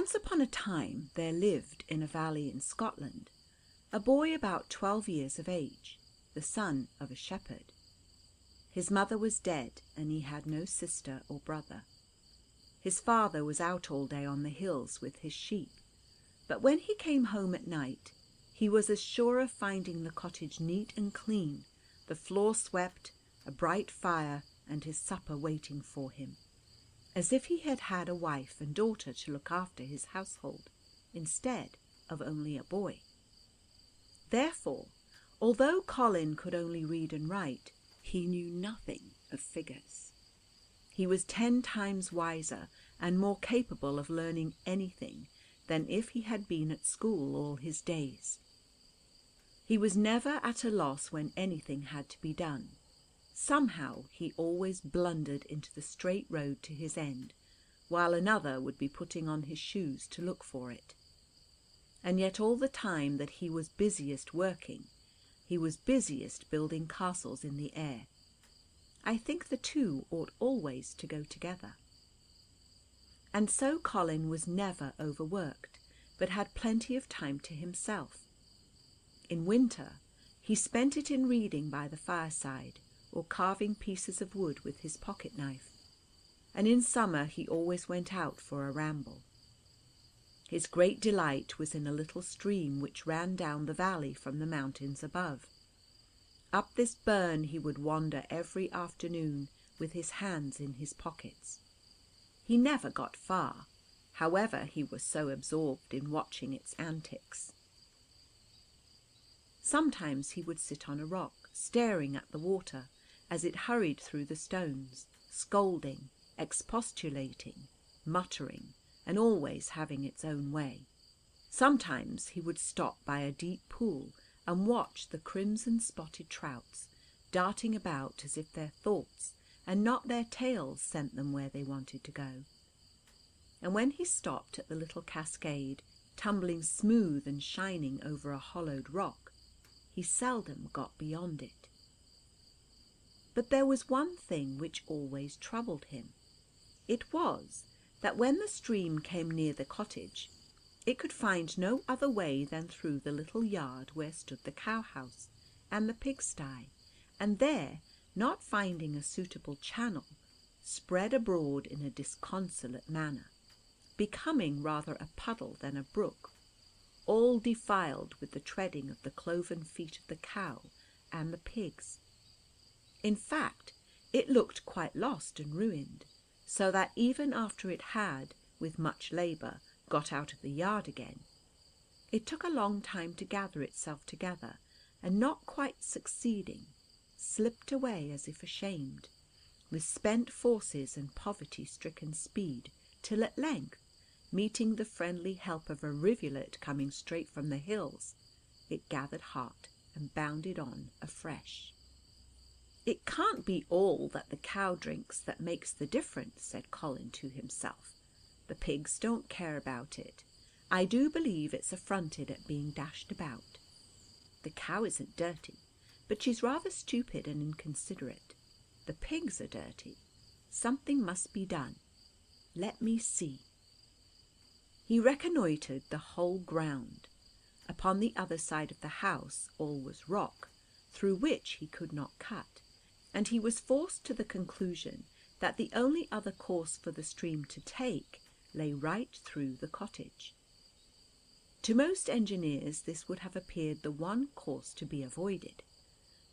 Once upon a time there lived in a valley in Scotland a boy about 12 years of age, the son of a shepherd. His mother was dead, and he had no sister or brother. His father was out all day on the hills with his sheep, but when he came home at night he was as sure of finding the cottage neat and clean, the floor swept, a bright fire, and his supper waiting for him, as if he had had a wife and daughter to look after his household, instead of only a boy. Therefore, although Colin could only read and write, he knew nothing of figures. He was 10 times wiser and more capable of learning anything than if he had been at school all his days. He was never at a loss when anything had to be done. Somehow he always blundered into the straight road to his end, while another would be putting on his shoes to look for it. And yet all the time that he was busiest working, he was busiest building castles in the air. I think the two ought always to go together. And so Colin was never overworked, but had plenty of time to himself. In winter he spent it in reading by the fireside, or carving pieces of wood with his pocket knife, and in summer he always went out for a ramble. His great delight was in a little stream which ran down the valley from the mountains above. Up this burn he would wander every afternoon with his hands in his pockets. He never got far, however, he was so absorbed in watching its antics. Sometimes he would sit on a rock, staring at the water as it hurried through the stones, scolding, expostulating, muttering, and always having its own way. Sometimes he would stop by a deep pool and watch the crimson-spotted trouts darting about as if their thoughts and not their tails sent them where they wanted to go. And when he stopped at the little cascade, tumbling smooth and shining over a hollowed rock, he seldom got beyond it. But there was one thing which always troubled him. It was that when the stream came near the cottage, it could find no other way than through the little yard where stood the cow-house and the pigsty, and there, not finding a suitable channel, spread abroad in a disconsolate manner, becoming rather a puddle than a brook, all defiled with the treading of the cloven feet of the cow and the pigs. In fact, it looked quite lost and ruined, so that even after it had, with much labour, got out of the yard again, it took a long time to gather itself together, and not quite succeeding, slipped away as if ashamed, with spent forces and poverty-stricken speed, till at length, meeting the friendly help of a rivulet coming straight from the hills, it gathered heart and bounded on afresh. "It can't be all that the cow drinks that makes the difference," said Colin to himself. "The pigs don't care about it. I do believe it's affronted at being dashed about. The cow isn't dirty, but she's rather stupid and inconsiderate. The pigs are dirty. Something must be done. Let me see." He reconnoitred the whole ground. Upon the other side of the house all was rock, through which he could not cut, and he was forced to the conclusion that the only other course for the stream to take lay right through the cottage. To most engineers this would have appeared the one course to be avoided,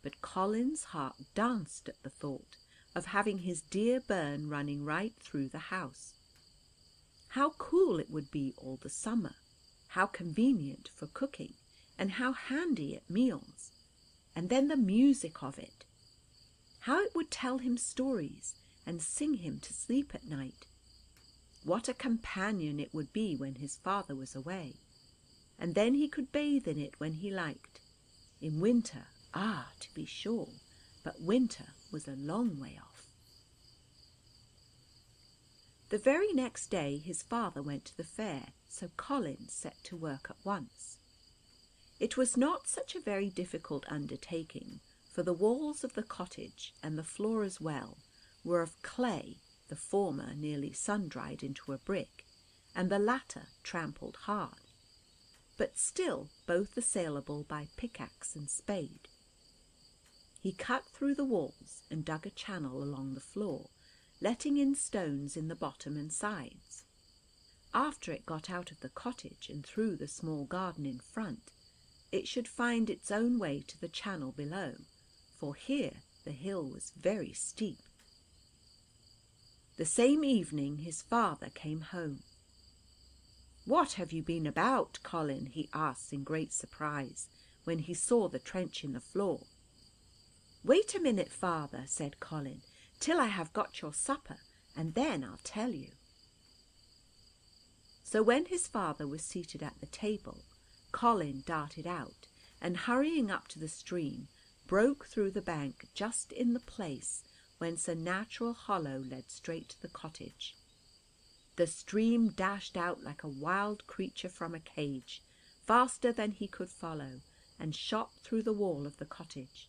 but Colin's heart danced at the thought of having his dear burn running right through the house. How cool it would be all the summer, how convenient for cooking, and how handy at meals, and then the music of it! How it would tell him stories and sing him to sleep at night! What a companion it would be when his father was away! And then he could bathe in it when he liked. In winter, to be sure, but winter was a long way off. The very next day his father went to the fair, so Colin set to work at once. It was not such a very difficult undertaking, for the walls of the cottage, and the floor as well, were of clay, the former nearly sun-dried into a brick, and the latter trampled hard. But still both are saleable by pickaxe and spade. He cut through the walls and dug a channel along the floor, letting in stones in the bottom and sides. After it got out of the cottage and through the small garden in front, it should find its own way to the channel below, for here the hill was very steep. The same evening his father came home. "What have you been about, Colin?" he asked in great surprise when he saw the trench in the floor. "Wait a minute, father," said Colin, "till I have got your supper, and then I'll tell you." So when his father was seated at the table, Colin darted out, and hurrying up to the stream, broke through the bank just in the place whence a natural hollow led straight to the cottage. The stream dashed out like a wild creature from a cage, faster than he could follow, and shot through the wall of the cottage.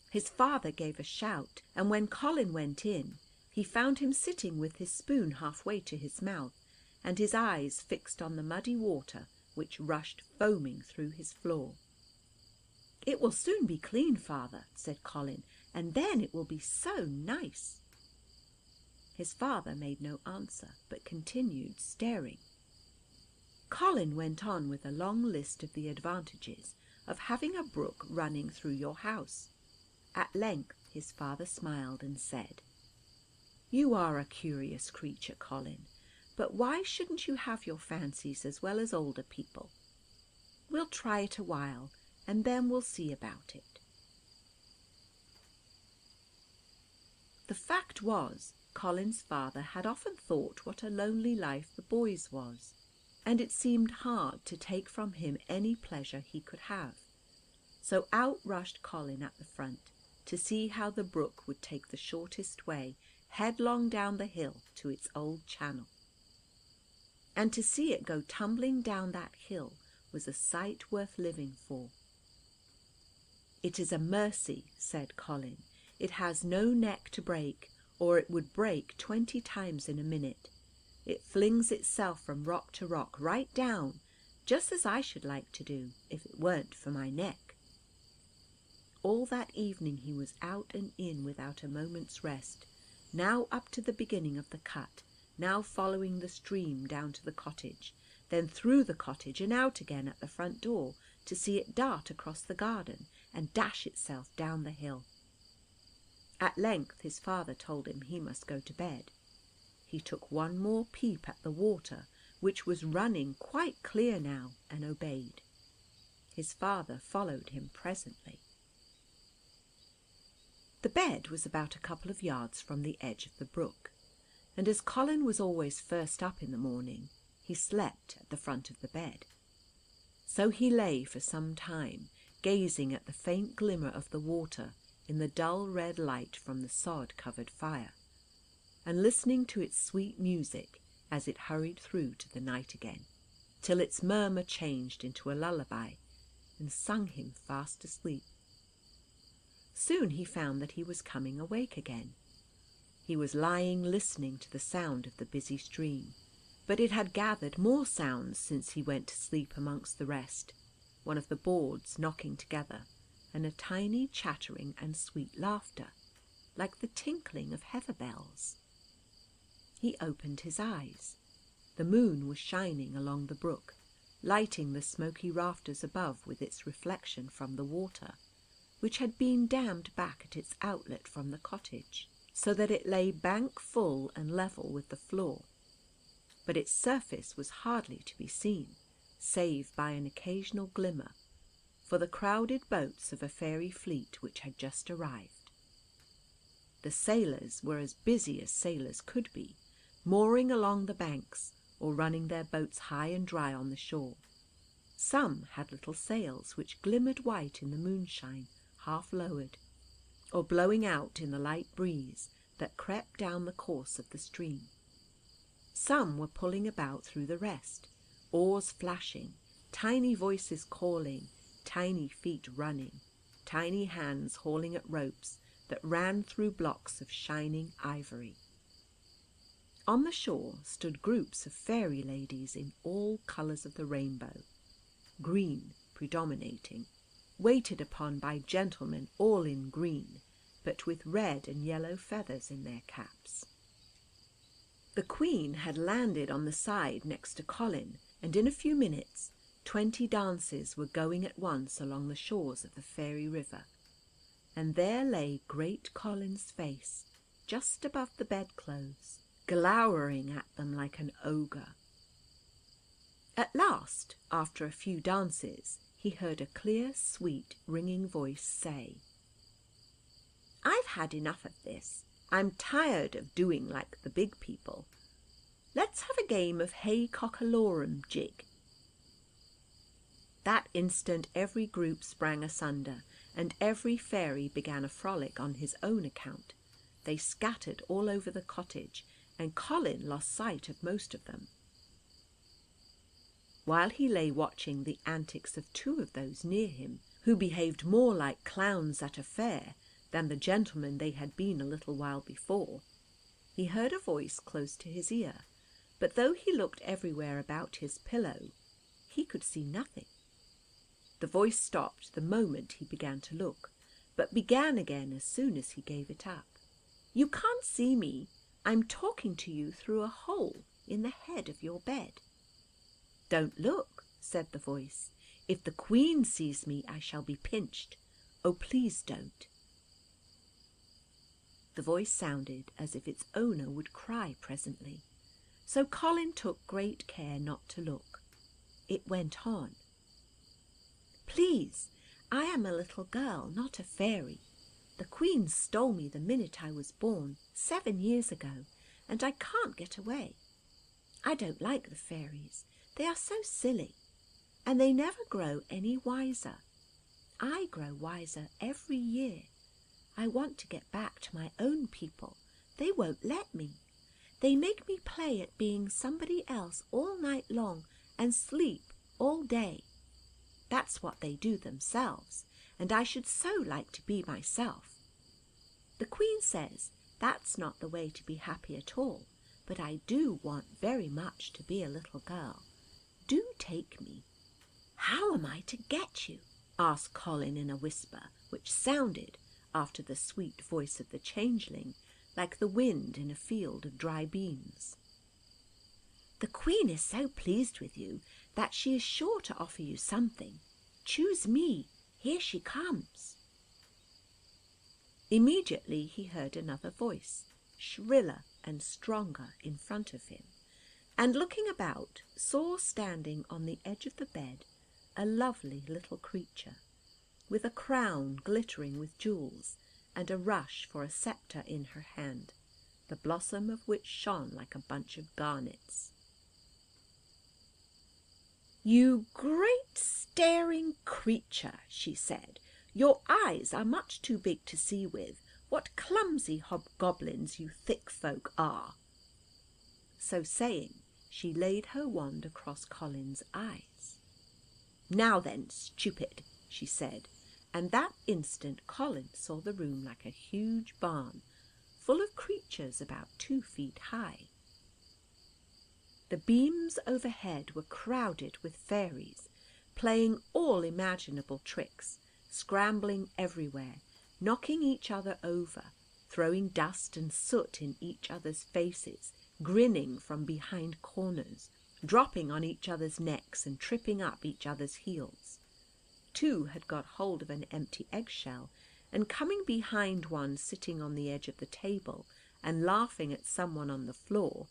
His father gave a shout, and when Colin went in, he found him sitting with his spoon halfway to his mouth, and his eyes fixed on the muddy water which rushed foaming through his floor. "It will soon be clean, father," said Colin, "and then it will be so nice." His father made no answer, but continued staring. Colin went on with a long list of the advantages of having a brook running through your house. At length his father smiled and said, "You are a curious creature, Colin, but why shouldn't you have your fancies as well as older people? We'll try it a while, and then we'll see about it." The fact was, Colin's father had often thought what a lonely life the boy's was, and it seemed hard to take from him any pleasure he could have. So out rushed Colin at the front to see how the brook would take the shortest way headlong down the hill to its old channel. And to see it go tumbling down that hill was a sight worth living for. "It is a mercy," said Colin. "It has no neck to break, or it would break 20 times in a minute. It flings itself from rock to rock right down, just as I should like to do, if it weren't for my neck." All that evening he was out and in without a moment's rest, now up to the beginning of the cut, now following the stream down to the cottage, then through the cottage and out again at the front door to see it dart across the garden and dash itself down the hill. At length his father told him he must go to bed. He took one more peep at the water, which was running quite clear now, and obeyed. His father followed him presently. The bed was about a couple of yards from the edge of the brook, and as Colin was always first up in the morning, he slept at the front of the bed. So he lay for some time, gazing at the faint glimmer of the water in the dull red light from the sod-covered fire, and listening to its sweet music as it hurried through to the night again, till its murmur changed into a lullaby and sung him fast asleep. Soon he found that he was coming awake again. He was lying listening to the sound of the busy stream, but it had gathered more sounds since he went to sleep amongst the rest, one of the boards knocking together, and a tiny chattering and sweet laughter, like the tinkling of heather bells. He opened his eyes. The moon was shining along the brook, lighting the smoky rafters above with its reflection from the water, which had been dammed back at its outlet from the cottage, so that it lay bank full and level with the floor, but its surface was hardly to be seen, save by an occasional glimmer, for the crowded boats of a fairy fleet which had just arrived. The sailors were as busy as sailors could be, mooring along the banks or running their boats high and dry on the shore. Some had little sails which glimmered white in the moonshine, half lowered, or blowing out in the light breeze that crept down the course of the stream. Some were pulling about through the rest, oars flashing, tiny voices calling, tiny feet running, tiny hands hauling at ropes that ran through blocks of shining ivory. On the shore stood groups of fairy ladies in all colours of the rainbow, green predominating, waited upon by gentlemen all in green, but with red and yellow feathers in their caps. The Queen had landed on the side next to Colin, and in a few minutes 20 dances were going at once along the shores of the fairy river, and there lay great Colin's face just above the bedclothes, glowering at them like an ogre. At last, after a few dances, he heard a clear, sweet, ringing voice say, "I've had enough of this. I'm tired of doing like the big people. Let's have a game of hey cockalorum jig." That instant every group sprang asunder, and every fairy began a frolic on his own account. They scattered all over the cottage, and Colin lost sight of most of them. While he lay watching the antics of 2 of those near him, who behaved more like clowns at a fair than the gentlemen they had been a little while before, he heard a voice close to his ear, but though he looked everywhere about his pillow, he could see nothing. The voice stopped the moment he began to look, but began again as soon as he gave it up. "You can't see me. I'm talking to you through a hole in the head of your bed." "Don't look," said the voice. "If the Queen sees me, I shall be pinched. Oh, please don't." The voice sounded as if its owner would cry presently, so Colin took great care not to look. It went on. "Please, I am a little girl, not a fairy. The Queen stole me the minute I was born, 7 years ago, and I can't get away. I don't like the fairies. They are so silly, and they never grow any wiser. I grow wiser every year. I want to get back to my own people. They won't let me. They make me play at being somebody else all night long and sleep all day. That's what they do themselves, and I should so like to be myself. The Queen says that's not the way to be happy at all, but I do want very much to be a little girl. Do take me." "How am I to get you?" asked Colin in a whisper, which sounded, after the sweet voice of the changeling, like the wind in a field of dry beans. "The Queen is so pleased with you that she is sure to offer you something. Choose me. Here she comes." Immediately he heard another voice, shriller and stronger, in front of him, and looking about, saw standing on the edge of the bed a lovely little creature, with a crown glittering with jewels, and a rush for a sceptre in her hand, the blossom of which shone like a bunch of garnets. "You great staring creature," she said, "your eyes are much too big to see with. What clumsy hobgoblins you thick folk are." So saying, she laid her wand across Colin's eyes. "Now then, stupid," she said, and that instant Colin saw the room like a huge barn, full of creatures about 2 feet high. The beams overhead were crowded with fairies, playing all imaginable tricks, scrambling everywhere, knocking each other over, throwing dust and soot in each other's faces, grinning from behind corners, dropping on each other's necks and tripping up each other's heels. 2 had got hold of an empty eggshell, and coming behind one sitting on the edge of the table and laughing at someone on the floor,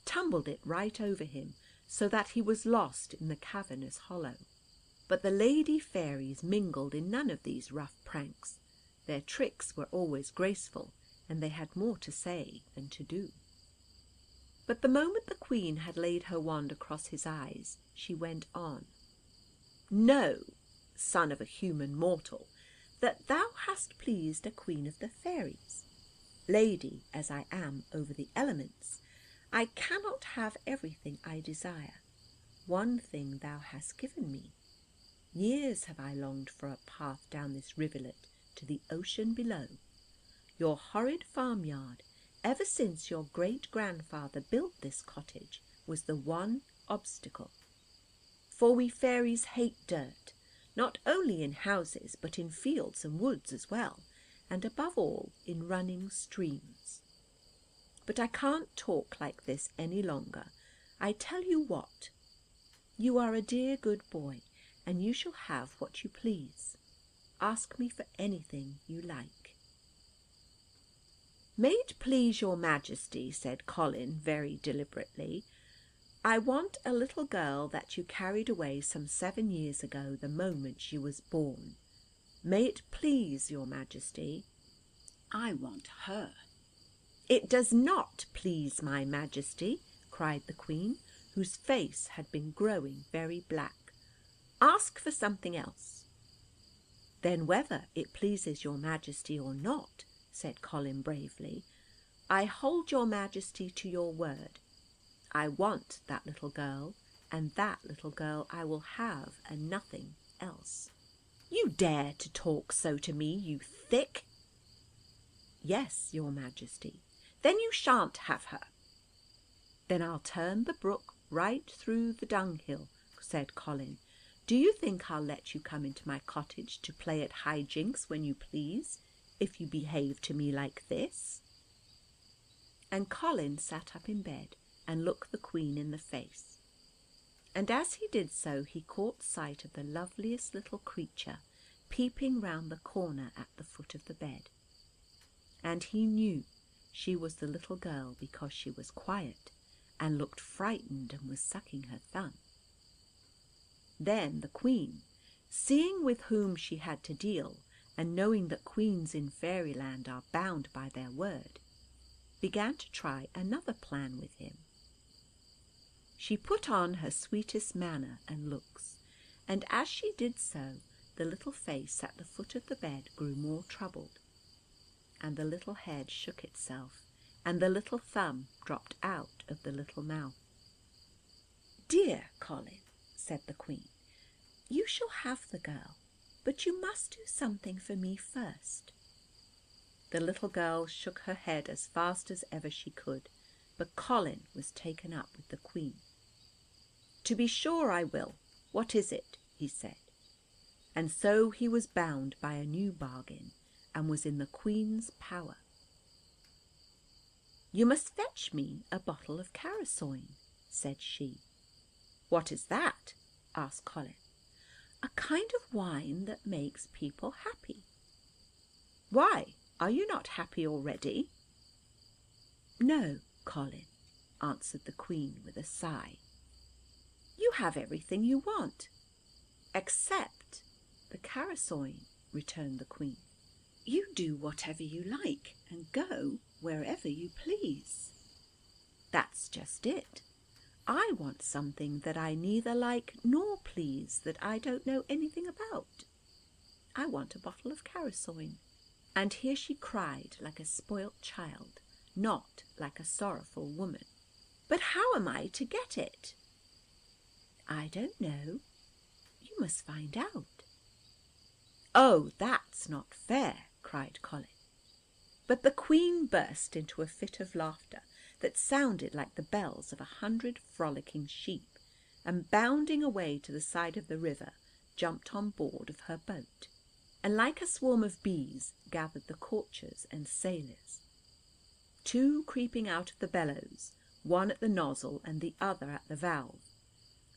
tumbled it right over him, so that he was lost in the cavernous hollow. But the lady fairies mingled in none of these rough pranks. Their tricks were always graceful, and they had more to say than to do. But the moment the Queen had laid her wand across his eyes, she went on. "Know, son of a human mortal, that thou hast pleased a queen of the fairies. Lady as I am over the elements, I cannot have everything I desire. One thing thou hast given me. Years have I longed for a path down this rivulet to the ocean below. Your horrid farmyard ever since your great-grandfather built this cottage, was the one obstacle. For we fairies hate dirt, not only in houses but in fields and woods as well, and above all in running streams. But I can't talk like this any longer. I tell you what, you are a dear good boy, and you shall have what you please. Ask me for anything you like." "May it please your Majesty," said Colin very deliberately, "I want a little girl that you carried away some 7 years ago, the moment she was born. May it please your Majesty?" "I want her." "It does not please my Majesty," cried the Queen, whose face had been growing very black. "Ask for something else." "Then whether it pleases your Majesty or not," said Colin bravely, "I hold your Majesty to your word. I want that little girl, and that little girl I will have, and nothing else." "You dare to talk so to me, you thick?" "Yes, your Majesty." "Then you shan't have her." "Then I'll turn the brook right through the dunghill," said Colin. "Do you think I'll let you come into my cottage to play at high jinks when you please, if you behave to me like this?" And Colin sat up in bed and looked the Queen in the face. And as he did so he caught sight of the loveliest little creature peeping round the corner at the foot of the bed. And he knew she was the little girl because she was quiet and looked frightened and was sucking her thumb. Then the Queen, seeing with whom she had to deal, and knowing that queens in fairyland are bound by their word, began to try another plan with him. She put on her sweetest manner and looks, and as she did so the little face at the foot of the bed grew more troubled, and the little head shook itself, and the little thumb dropped out of the little mouth. "Dear Colin," said the Queen, "you shall have the girl, but you must do something for me first." The little girl shook her head as fast as ever she could, but Colin was taken up with the Queen. "To be sure I will. What is it?" he said. And so he was bound by a new bargain, and was in the Queen's power. "You must fetch me a bottle of Carasoyn," said she. "What is that?" asked Colin. "A kind of wine that makes people happy." "Why, are you not happy already?" "No, Colin," answered the Queen with a sigh. "You have everything you want." "Except the Carasoyn," returned the Queen. "You do whatever you like, and go wherever you please." "That's just it. I want something that I neither like nor please, that I don't know anything about. I want a bottle of Carasoyn." And here she cried like a spoilt child, not like a sorrowful woman. "But how am I to get it?" "I don't know. You must find out." "Oh, that's not fair," cried Colin. But the Queen burst into a fit of laughter that sounded like the bells of 100 frolicking sheep, and bounding away to the side of the river, jumped on board of her boat, and like a swarm of bees gathered the courtiers and sailors, 2 creeping out of the bellows, 1 at the nozzle and the other at the valve,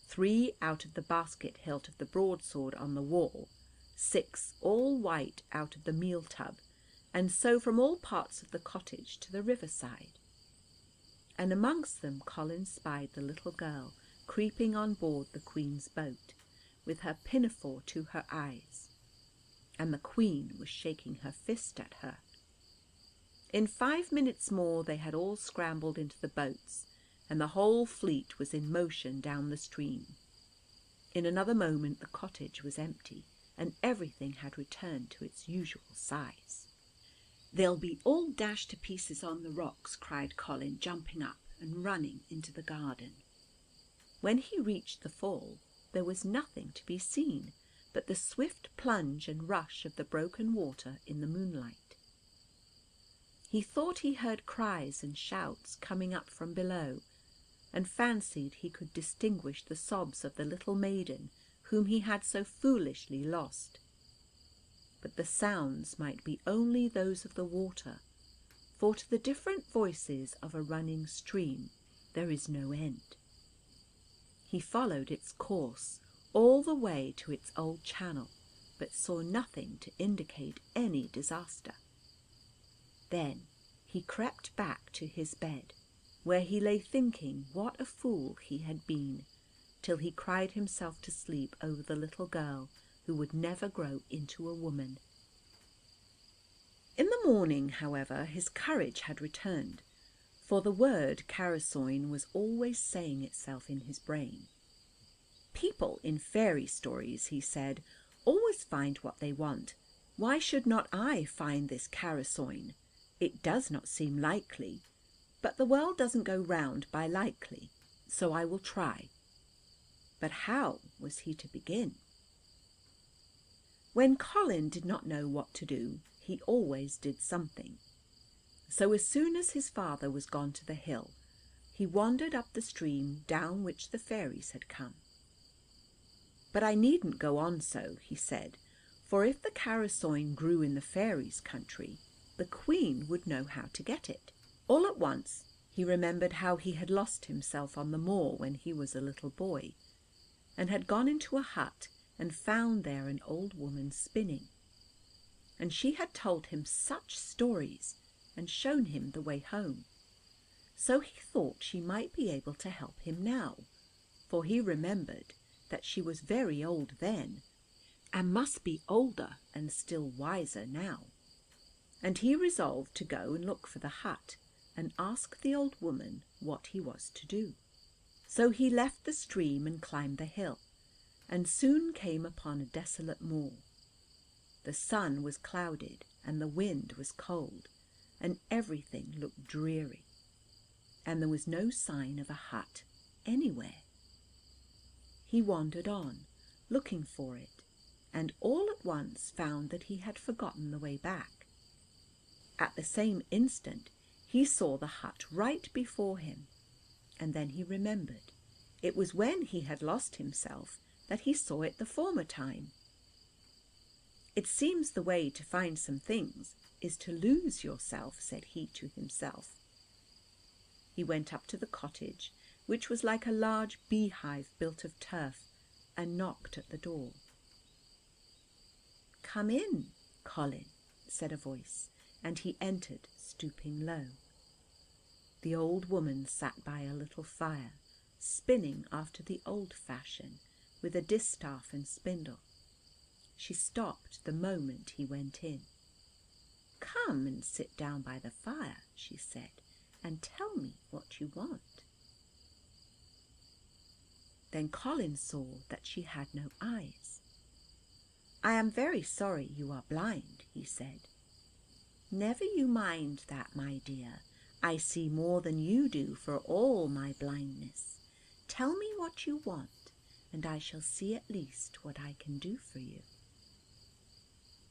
3 out of the basket hilt of the broadsword on the wall, 6 all white out of the meal tub, and so from all parts of the cottage to the riverside. And amongst them Colin spied the little girl creeping on board the Queen's boat, with her pinafore to her eyes, and the Queen was shaking her fist at her. In 5 minutes more they had all scrambled into the boats, and the whole fleet was in motion down the stream. In another moment the cottage was empty, and everything had returned to its usual size. "They'll be all dashed to pieces on the rocks," cried Colin, jumping up and running into the garden. When he reached the fall there was nothing to be seen but the swift plunge and rush of the broken water in the moonlight. He thought he heard cries and shouts coming up from below, and fancied he could distinguish the sobs of the little maiden whom he had so foolishly lost. But the sounds might be only those of the water, for to the different voices of a running stream there is no end. He followed its course all the way to its old channel, but saw nothing to indicate any disaster. Then he crept back to his bed, where he lay thinking what a fool he had been, till he cried himself to sleep over the little girl who would never grow into a woman. In the morning, however, his courage had returned, for the word Carasoyn was always saying itself in his brain. People in fairy stories, he said, always find what they want. Why should not I find this Carasoyn? It does not seem likely, but the world doesn't go round by likely, so I will try. But how was he to begin? When Colin did not know what to do, he always did something. So as soon as his father was gone to the hill, he wandered up the stream down which the fairies had come. But I needn't go on so, he said, for if the Carasoyn grew in the fairies' country, the Queen would know how to get it. All at once he remembered how he had lost himself on the moor when he was a little boy, and had gone into a hut and found there an old woman spinning. And she had told him such stories and shown him the way home. So he thought she might be able to help him now, for he remembered that she was very old then, and must be older and still wiser now. And he resolved to go and look for the hut, and ask the old woman what he was to do. So he left the stream and climbed the hill, and soon came upon a desolate moor. The sun was clouded, and the wind was cold, and everything looked dreary, and there was no sign of a hut anywhere. He wandered on, looking for it, and all at once found that he had forgotten the way back. At the same instant he saw the hut right before him, and then he remembered. It was when he had lost himself that he saw it the former time. It seems the way to find some things is to lose yourself, said he to himself. He went up to the cottage, which was like a large beehive built of turf, and knocked at the door. "Come in, Colin," said a voice, and he entered, stooping low. The old woman sat by a little fire, spinning after the old fashion, with a distaff and spindle. She stopped the moment he went in. "Come and sit down by the fire," she said, "and tell me what you want." Then Colin saw that she had no eyes. "I am very sorry you are blind," he said. "Never you mind that, my dear. I see more than you do for all my blindness. Tell me what you want, and I shall see at least what I can do for you."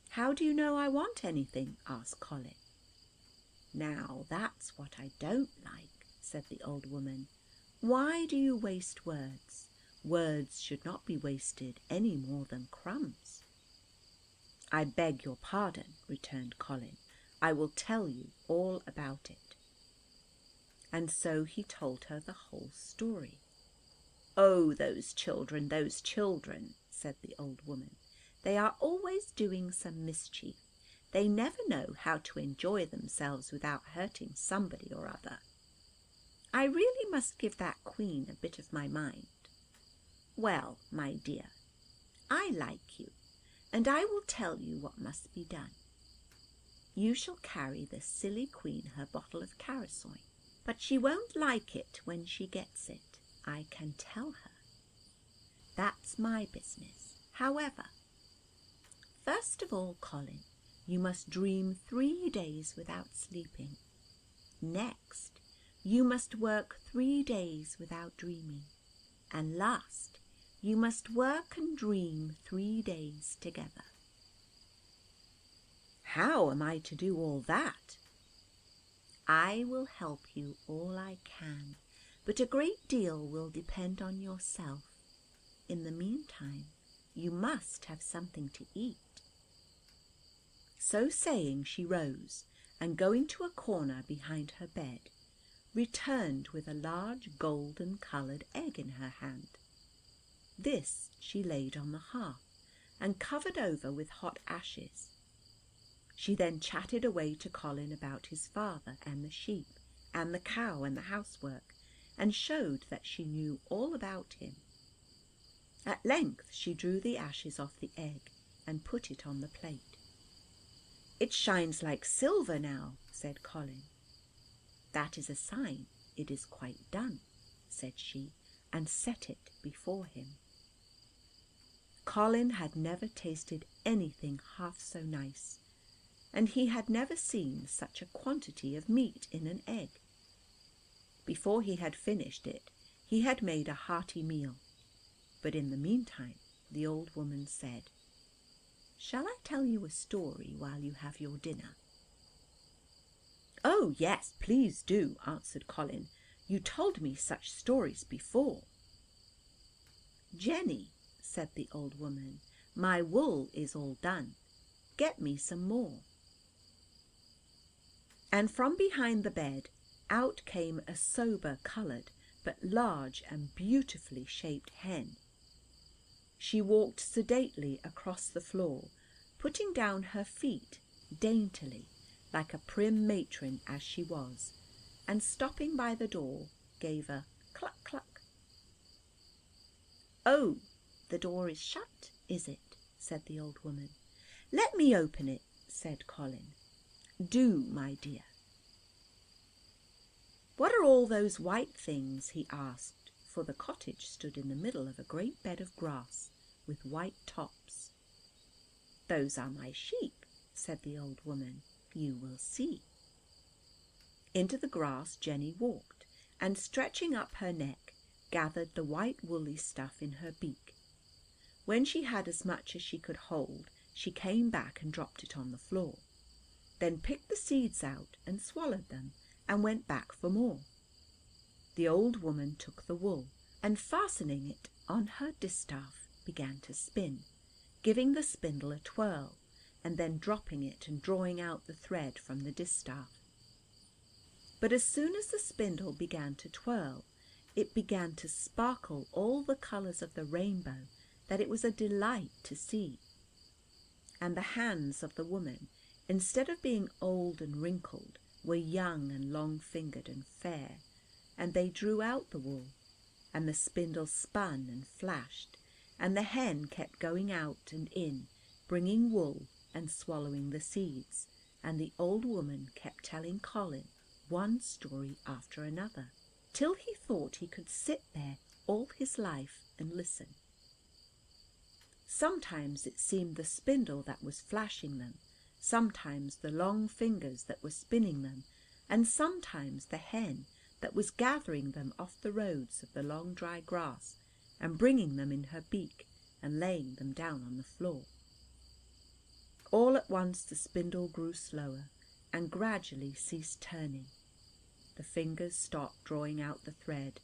"How do you know I want anything?" asked Colin. "Now that's what I don't like," said the old woman. "Why do you waste words? Words should not be wasted any more than crumbs." "I beg your pardon," returned Colin. "I will tell you all about it." And so he told her the whole story. "Oh, those children, said the old woman. "They are always doing some mischief. They never know how to enjoy themselves without hurting somebody or other. I really must give that Queen a bit of my mind. Well, my dear, I like you, and I will tell you what must be done. You shall carry the silly Queen her bottle of Carasoyn, but she won't like it when she gets it, I can tell her. That's my business. However, first of all, Colin, you must dream 3 days without sleeping. Next, you must work 3 days without dreaming. And last, you must work and dream 3 days together." "How am I to do all that?" I will help you all I can, but a great deal will depend on yourself. In the meantime, you must have something to eat." So saying, she rose, and going to a corner behind her bed, returned with a large golden-coloured egg in her hand. This she laid on the hearth, and covered over with hot ashes. She then chatted away to Colin about his father and the sheep and the cow and the housework, and showed that she knew all about him. At length she drew the ashes off the egg and put it on the plate. "It shines like silver now," said Colin. "That is a sign it is quite done," said she, and set it before him. Colin had never tasted anything half so nice, and he had never seen such a quantity of meat in an egg. Before he had finished it, he had made a hearty meal, but in the meantime the old woman said, "Shall I tell you a story while you have your dinner?" "Oh, yes, please do," answered Colin. "You told me such stories before." "Jenny," said the old woman, "my wool is all done. Get me some more." And from behind the bed out came a sober-coloured but large and beautifully shaped hen. She walked sedately across the floor, putting down her feet daintily, like a prim matron as she was, and stopping by the door, gave a cluck cluck. "Oh, the door is shut, is it?" said the old woman. "Let me open it," said Colin. "Do, my dear." "What are all those white things?" he asked, for the cottage stood in the middle of a great bed of grass with white tops. "Those are my sheep," said the old woman. "You will see." Into the grass Jenny walked, and stretching up her neck, gathered the white woolly stuff in her beak. When she had as much as she could hold, she came back and dropped it on the floor, then picked the seeds out and swallowed them, and went back for more. The old woman took the wool, and fastening it on her distaff, began to spin, giving the spindle a twirl, and then dropping it and drawing out the thread from the distaff. But as soon as the spindle began to twirl, it began to sparkle all the colours of the rainbow that it was a delight to see. And the hands of the woman, instead of being old and wrinkled, were young and long-fingered and fair, and they drew out the wool, and the spindle spun and flashed, and the hen kept going out and in, bringing wool and swallowing the seeds, and the old woman kept telling Colin one story after another, till he thought he could sit there all his life and listen. Sometimes it seemed the spindle that was flashing them, sometimes the long fingers that were spinning them, and sometimes the hen that was gathering them off the roads of the long dry grass and bringing them in her beak and laying them down on the floor. All at once the spindle grew slower and gradually ceased turning. The fingers stopped drawing out the thread,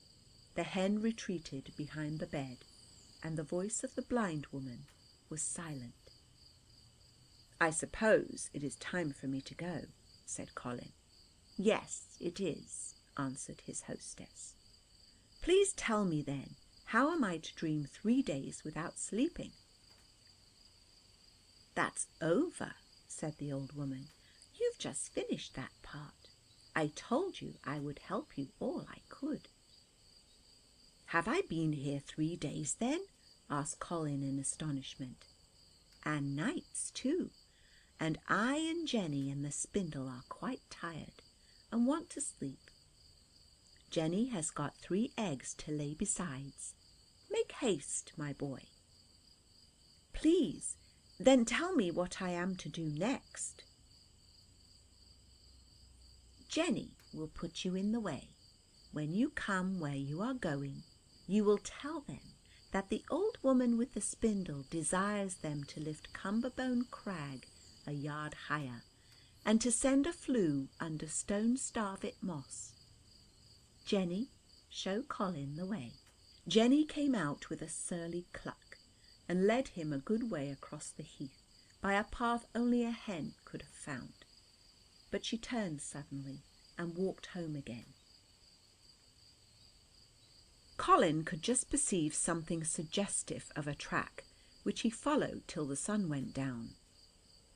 the hen retreated behind the bed, and the voice of the blind woman was silent. "I suppose it is time for me to go," said Colin. "Yes, it is," answered his hostess. "Please tell me then, how am I to dream 3 days without sleeping?" "That's over," said the old woman. "You've just finished that part. I told you I would help you all I could." "Have I been here 3 days then?" asked Colin in astonishment. "And nights too, and I and Jenny and the spindle are quite tired and want to sleep. Jenny has got 3 eggs to lay besides. Make haste, my boy." "Please, then tell me what I am to do next." "Jenny will put you in the way. When you come where you are going, you will tell them that the old woman with the spindle desires them to lift Cumberbone Crag a yard higher, and to send a flue under stone-starvit moss. Jenny, show Colin the way." Jenny came out with a surly cluck, and led him a good way across the heath by a path only a hen could have found. But she turned suddenly and walked home again. Colin could just perceive something suggestive of a track, which he followed till the sun went down.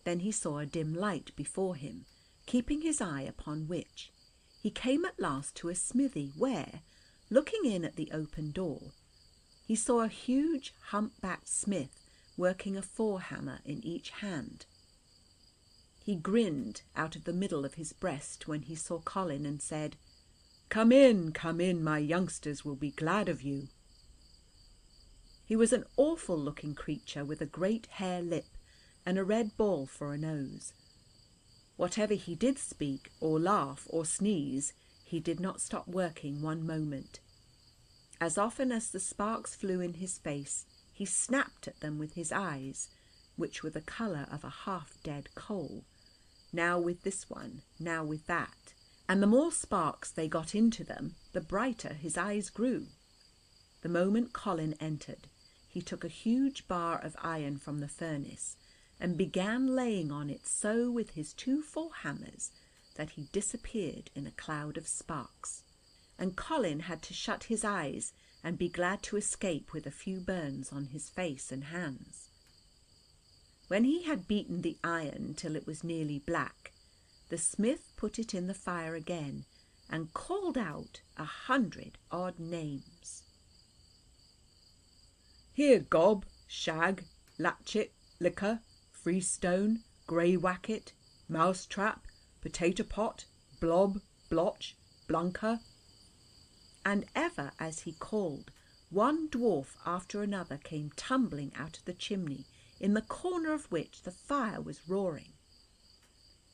Then he saw a dim light before him, keeping his eye upon which he came at last to a smithy where, looking in at the open door, he saw a huge hump-backed smith working a forehammer in each hand. He grinned out of the middle of his breast when he saw Colin and said, come in, my youngsters will be glad of you." He was an awful-looking creature with a great hare lip and a red ball for a nose. Whatever he did speak, or laugh, or sneeze, he did not stop working one moment. As often as the sparks flew in his face, he snapped at them with his eyes, which were the colour of a half-dead coal, now with this one, now with that, and the more sparks they got into them, the brighter his eyes grew. The moment Colin entered, he took a huge bar of iron from the furnace and began laying on it so with his 2 forehammers that he disappeared in a cloud of sparks, and Colin had to shut his eyes and be glad to escape with a few burns on his face and hands. When he had beaten the iron till it was nearly black, the smith put it in the fire again and called out 100 odd names. "Here, gob, shag, latchet, liquor, freestone, grey wacket, mousetrap, potato pot, blob, blotch, blunker." And ever as he called, one dwarf after another came tumbling out of the chimney, in the corner of which the fire was roaring.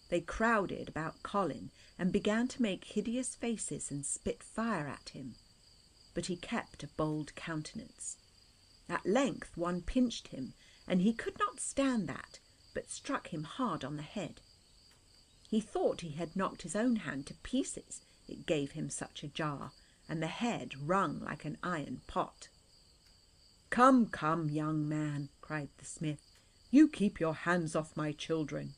They crowded about Colin and began to make hideous faces and spit fire at him, but he kept a bold countenance. At length one pinched him, and he could not stand that, but struck him hard on the head. He thought he had knocked his own hand to pieces, it gave him such a jar, and the head rung like an iron pot. "Come, come, young man," cried the smith, "you keep your hands off my children."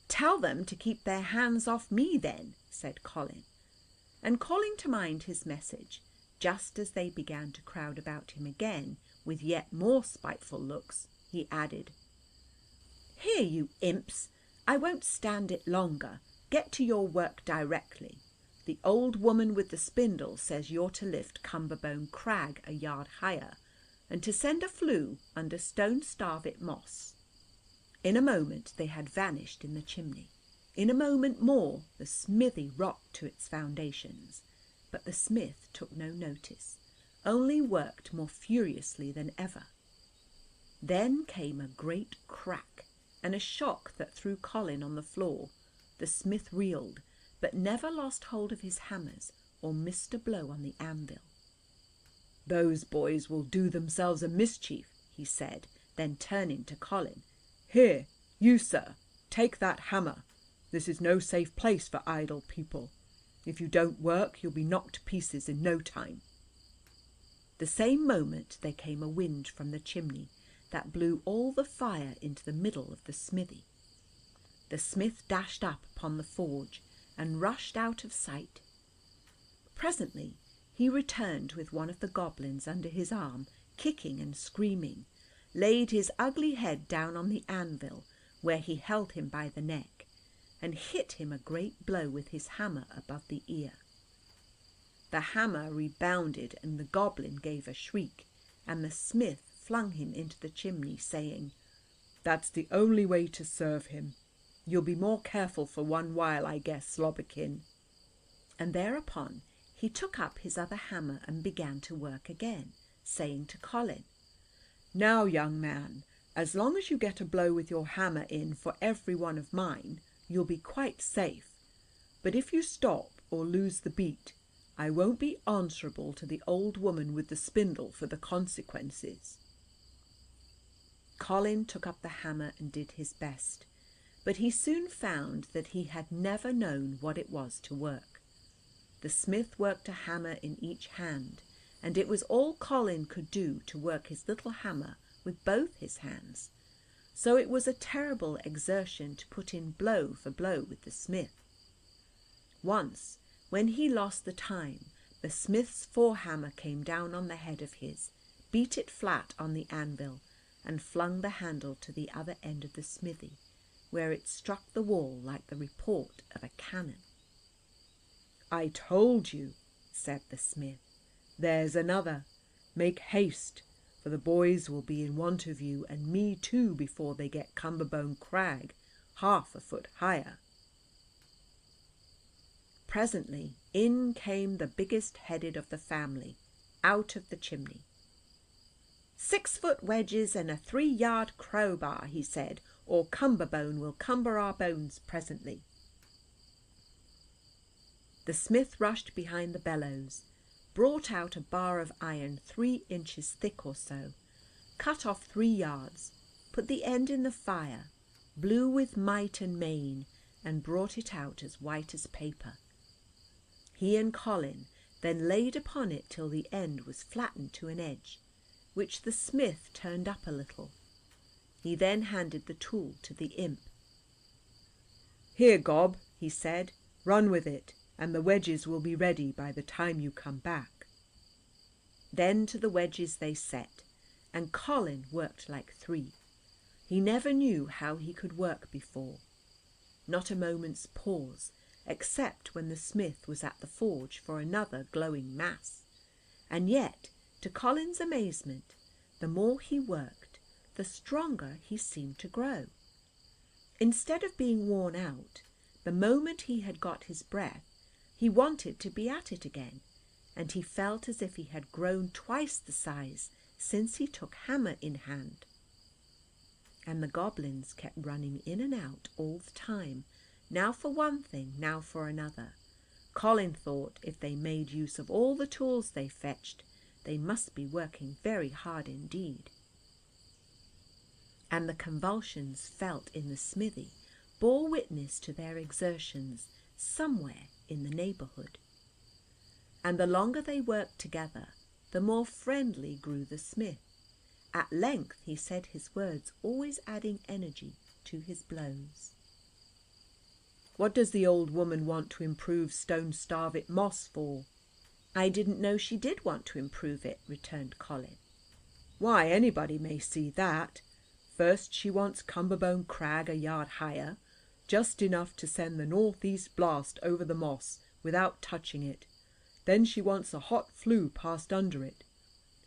"Tell them to keep their hands off me then," said Colin, and calling to mind his message, just as they began to crowd about him again with yet more spiteful looks, he added, "Here, you imps, I won't stand it longer. Get to your work directly. The old woman with the spindle says you're to lift Cumberbone Crag a yard higher, and to send a flue under stone-starvit moss." In a moment they had vanished in the chimney. In a moment more the smithy rocked to its foundations, but the smith took no notice, only worked more furiously than ever. Then came a great crack, and a shock that threw Colin on the floor. The smith reeled, but never lost hold of his hammers or missed a blow on the anvil. "Those boys will do themselves a mischief," he said, then turning to Colin, "Here, you, sir, take that hammer. This is no safe place for idle people. If you don't work, you'll be knocked to pieces in no time." The same moment there came a wind from the chimney that blew all the fire into the middle of the smithy. The smith dashed up upon the forge and rushed out of sight. Presently he returned with one of the goblins under his arm, kicking and screaming, laid his ugly head down on the anvil where he held him by the neck, and hit him a great blow with his hammer above the ear. The hammer rebounded, and the goblin gave a shriek, and the smith flung him into the chimney, saying, "That's the only way to serve him. You'll be more careful for one while, I guess, Slobberkin." And thereupon he took up his other hammer and began to work again, saying to Colin, "Now, young man, as long as you get a blow with your hammer in for every one of mine, you'll be quite safe. But if you stop or lose the beat, I won't be answerable to the old woman with the spindle for the consequences." Colin took up the hammer and did his best, but he soon found that he had never known what it was to work. The smith worked a hammer in each hand, and it was all Colin could do to work his little hammer with both his hands, so it was a terrible exertion to put in blow for blow with the smith. Once, when he lost the time, the smith's forehammer came down on the head of his, beat it flat on the anvil, and flung the handle to the other end of the smithy, where it struck the wall like the report of a cannon. "I told you," said the smith. "There's another. Make haste, for the boys will be in want of you and me too before they get Cumberbone Crag half a foot higher." Presently in came the biggest headed of the family, out of the chimney. "6-foot wedges and a 3-yard crowbar," he said, "or Cumberbone will cumber our bones presently." The smith rushed behind the bellows, brought out a bar of iron 3 inches thick or so, cut off 3 yards, put the end in the fire, blew with might and main, and brought it out as white as paper. He and Colin then laid upon it till the end was flattened to an edge, which the smith turned up a little. He then handed the tool to the imp. "Here, Gob," he said, "run with it, and the wedges will be ready by the time you come back." Then to the wedges they set, and Colin worked like 3. He never knew how he could work before. Not a moment's pause, except when the smith was at the forge for another glowing mass. And yet, to Colin's amazement, the more he worked, the stronger he seemed to grow. Instead of being worn out, the moment he had got his breath, he wanted to be at it again, and he felt as if he had grown twice the size since he took hammer in hand. And the goblins kept running in and out all the time, now for one thing, now for another. Colin thought if they made use of all the tools they fetched, they must be working very hard indeed. And the convulsions felt in the smithy bore witness to their exertions somewhere in the neighbourhood. And the longer they worked together, the more friendly grew the smith. At length he said his words, always adding energy to his blows. "What does the old woman want to improve Stone Starvit Moss for?" "I didn't know she did want to improve it," returned Colin. "Why, anybody may see that. First she wants Cumberbone Crag a yard higher, just enough to send the north-east blast over the moss without touching it. Then she wants a hot flue passed under it.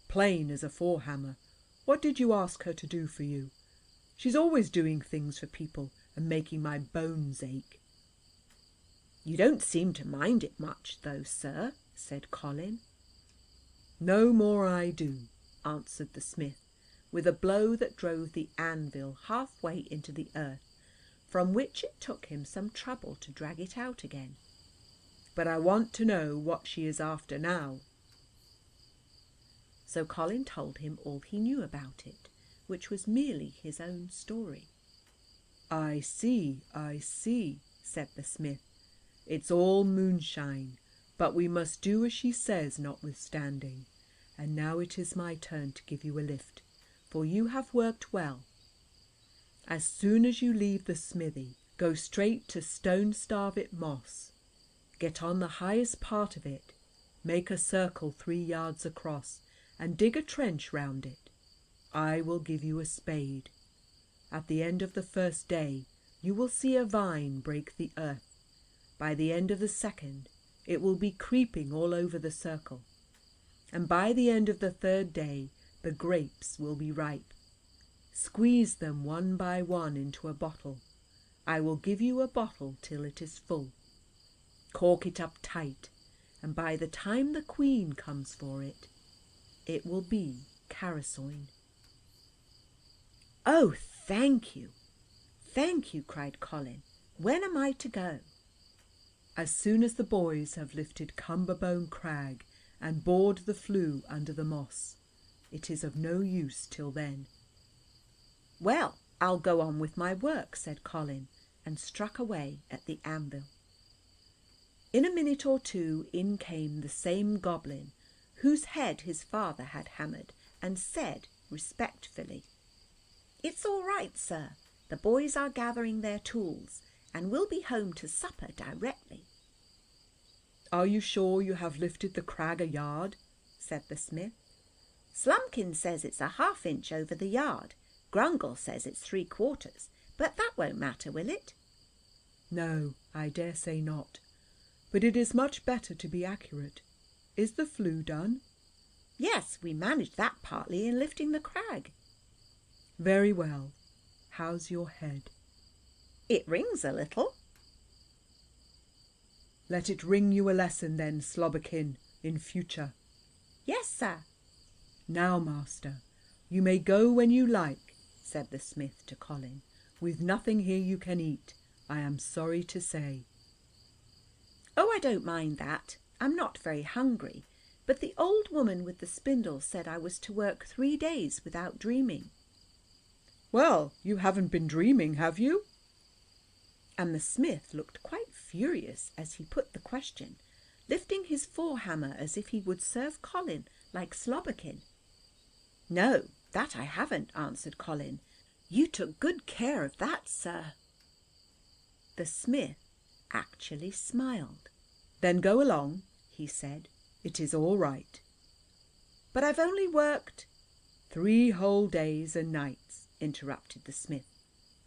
Plain as a forehammer. What did you ask her to do for you? She's always doing things for people and making my bones ache." "You don't seem to mind it much, though, sir," said Colin. "No more I do," answered the smith, with a blow that drove the anvil halfway into the earth, from which it took him some trouble to drag it out again. "But I want to know what she is after now." So Colin told him all he knew about it, which was merely his own story. I see," said the smith. "It's all moonshine, but we must do as she says notwithstanding. And now it is my turn to give you a lift, for you have worked well. As soon as you leave the smithy, go straight to Stone Starvit Moss. Get on the highest part of it, make a circle 3 yards across, and dig a trench round it. I will give you a spade. At the end of the first day, you will see a vine break the earth. By the end of the second, it will be creeping all over the circle. And by the end of the 3rd day, the grapes will be ripe. Squeeze them one by one into a bottle. I will give you a bottle till it is full. Cork it up tight, and by the time the Queen comes for it, it will be Carasoyn." "Oh, thank you, cried Colin. "When am I to go?" "As soon as the boys have lifted Cumberbone Crag and bored the flue under the moss. It is of no use till then." "Well, I'll go on with my work," said Colin, and struck away at the anvil. In a minute or two in came the same goblin whose head his father had hammered, and said respectfully, "It's all right, sir. The boys are gathering their tools, and will be home to supper directly." "Are you sure you have lifted the crag a yard?" said the smith. "Slumpkin says it's a half-inch over the yard. Grungle says it's 3/4, but that won't matter, will it?" "No, I dare say not. But it is much better to be accurate. Is the flue done?" "Yes, we managed that partly in lifting the crag." "Very well. How's your head?" "It rings a little." "Let it ring you a lesson then, Slobberkin, in future." "Yes, sir." "Now, master, you may go when you like," said the smith to Colin. "With nothing here you can eat, I am sorry to say." "Oh, I don't mind that. I'm not very hungry, but the old woman with the spindle said I was to work 3 days without dreaming." "Well, you haven't been dreaming, have you?" And the smith looked quite furious as he put the question, lifting his forehammer as if he would serve Colin like Slobberkin. "No, that I haven't," answered Colin. "You took good care of that, sir." The smith actually smiled. "Then go along," he said. "It is all right." "But I've only worked—" 3 whole days and nights," interrupted the smith.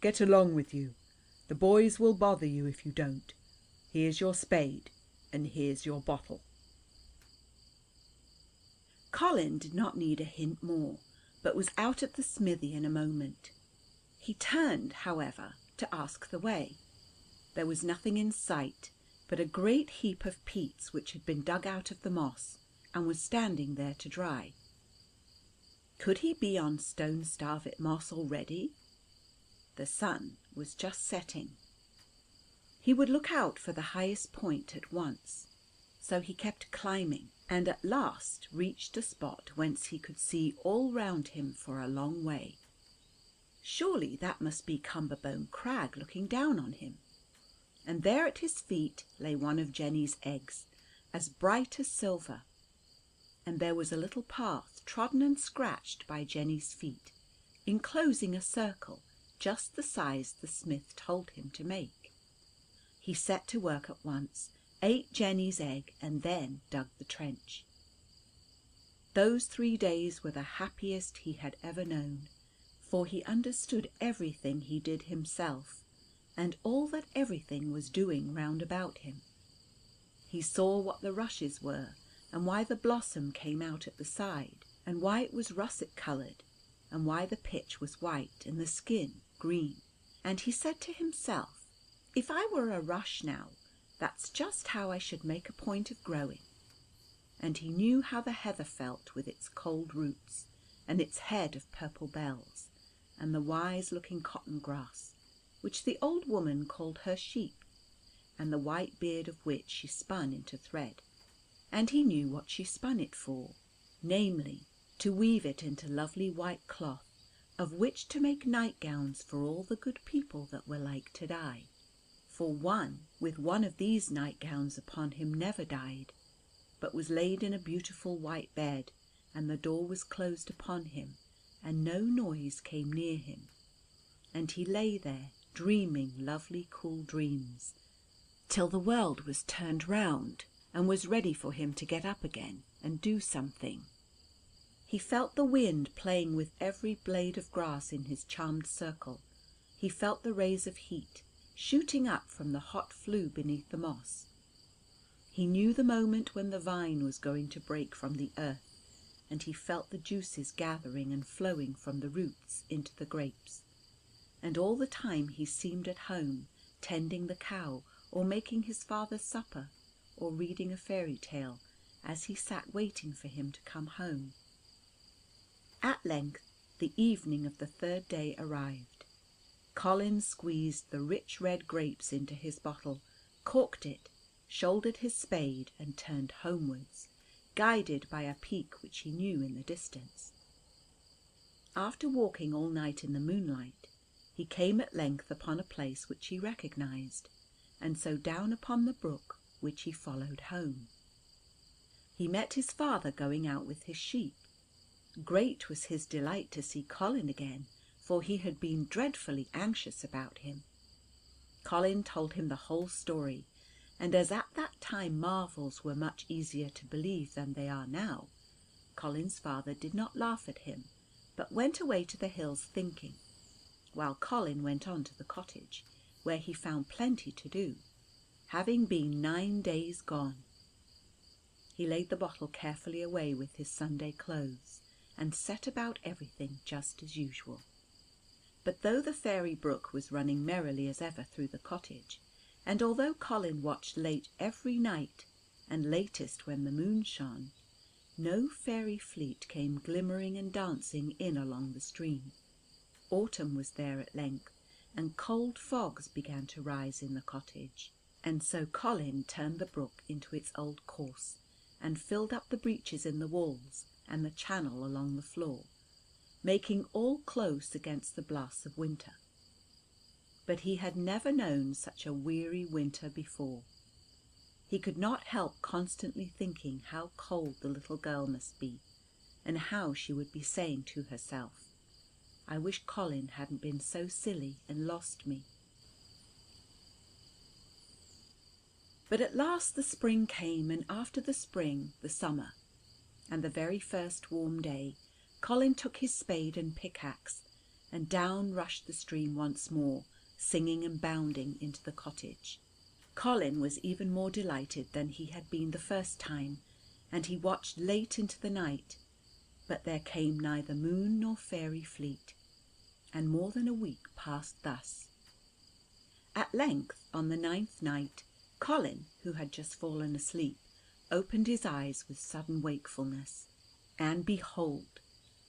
"Get along with you. The boys will bother you if you don't. Here's your spade, and here's your bottle." Colin did not need a hint more, but was out at the smithy in a moment. He turned, however, to ask the way. There was nothing in sight but a great heap of peats which had been dug out of the moss and was standing there to dry. Could he be on Stone Starvet Moss already? The sun was just setting. He would look out for the highest point at once, so he kept climbing, and at last reached a spot whence he could see all round him for a long way. Surely that must be Cumberbone Crag looking down on him. And there at his feet lay one of Jenny's eggs, as bright as silver. And there was a little path trodden and scratched by Jenny's feet, enclosing a circle just the size the smith told him to make. He set to work at once, ate Jenny's egg, and then dug the trench. Those 3 days were the happiest he had ever known, for he understood everything he did himself, and all that everything was doing round about him. He saw what the rushes were, and why the blossom came out at the side, and why it was russet-coloured, and why the pitch was white and the skin green. And he said to himself, "If I were a rush now, that's just how I should make a point of growing." And he knew how the heather felt with its cold roots, and its head of purple bells, and the wise-looking cotton grass, which the old woman called her sheep, and the white beard of which she spun into thread. And he knew what she spun it for, namely, to weave it into lovely white cloth, of which to make nightgowns for all the good people that were like to die. For one with one of these nightgowns upon him never died, but was laid in a beautiful white bed, and the door was closed upon him, and no noise came near him. And he lay there, dreaming lovely cool dreams, till the world was turned round and was ready for him to get up again and do something. He felt the wind playing with every blade of grass in his charmed circle. He felt the rays of heat shooting up from the hot flue beneath the moss. He knew the moment when the vine was going to break from the earth, and he felt the juices gathering and flowing from the roots into the grapes. And all the time he seemed at home, tending the cow, or making his father's supper, or reading a fairy tale, as he sat waiting for him to come home. At length the evening of the 3rd day arrived. Colin squeezed the rich red grapes into his bottle, corked it, shouldered his spade, and turned homewards, guided by a peak which he knew in the distance. After walking all night in the moonlight, he came at length upon a place which he recognised, and so down upon the brook which he followed home. He met his father going out with his sheep. Great was his delight to see Colin again, for he had been dreadfully anxious about him. Colin told him the whole story, and as at that time marvels were much easier to believe than they are now, Colin's father did not laugh at him, but went away to the hills thinking, while Colin went on to the cottage, where he found plenty to do, having been 9 days gone. He laid the bottle carefully away with his Sunday clothes, and set about everything just as usual. But though the fairy brook was running merrily as ever through the cottage, and although Colin watched late every night, and latest when the moon shone, no fairy fleet came glimmering and dancing in along the stream. Autumn was there at length, and cold fogs began to rise in the cottage, and so Colin turned the brook into its old course, and filled up the breaches in the walls and the channel along the floor, making all close against the blasts of winter. But he had never known such a weary winter before. He could not help constantly thinking how cold the little girl must be, and how she would be saying to herself, "I wish Colin hadn't been so silly and lost me." But at last the spring came, and after the spring the summer, and the very first warm day Colin took his spade and pickaxe, and down rushed the stream once more, singing and bounding into the cottage. Colin was even more delighted than he had been the first time, and he watched late into the night, but there came neither moon nor fairy fleet, and more than a week passed thus. At length, on the 9th night, Colin, who had just fallen asleep, opened his eyes with sudden wakefulness, and behold,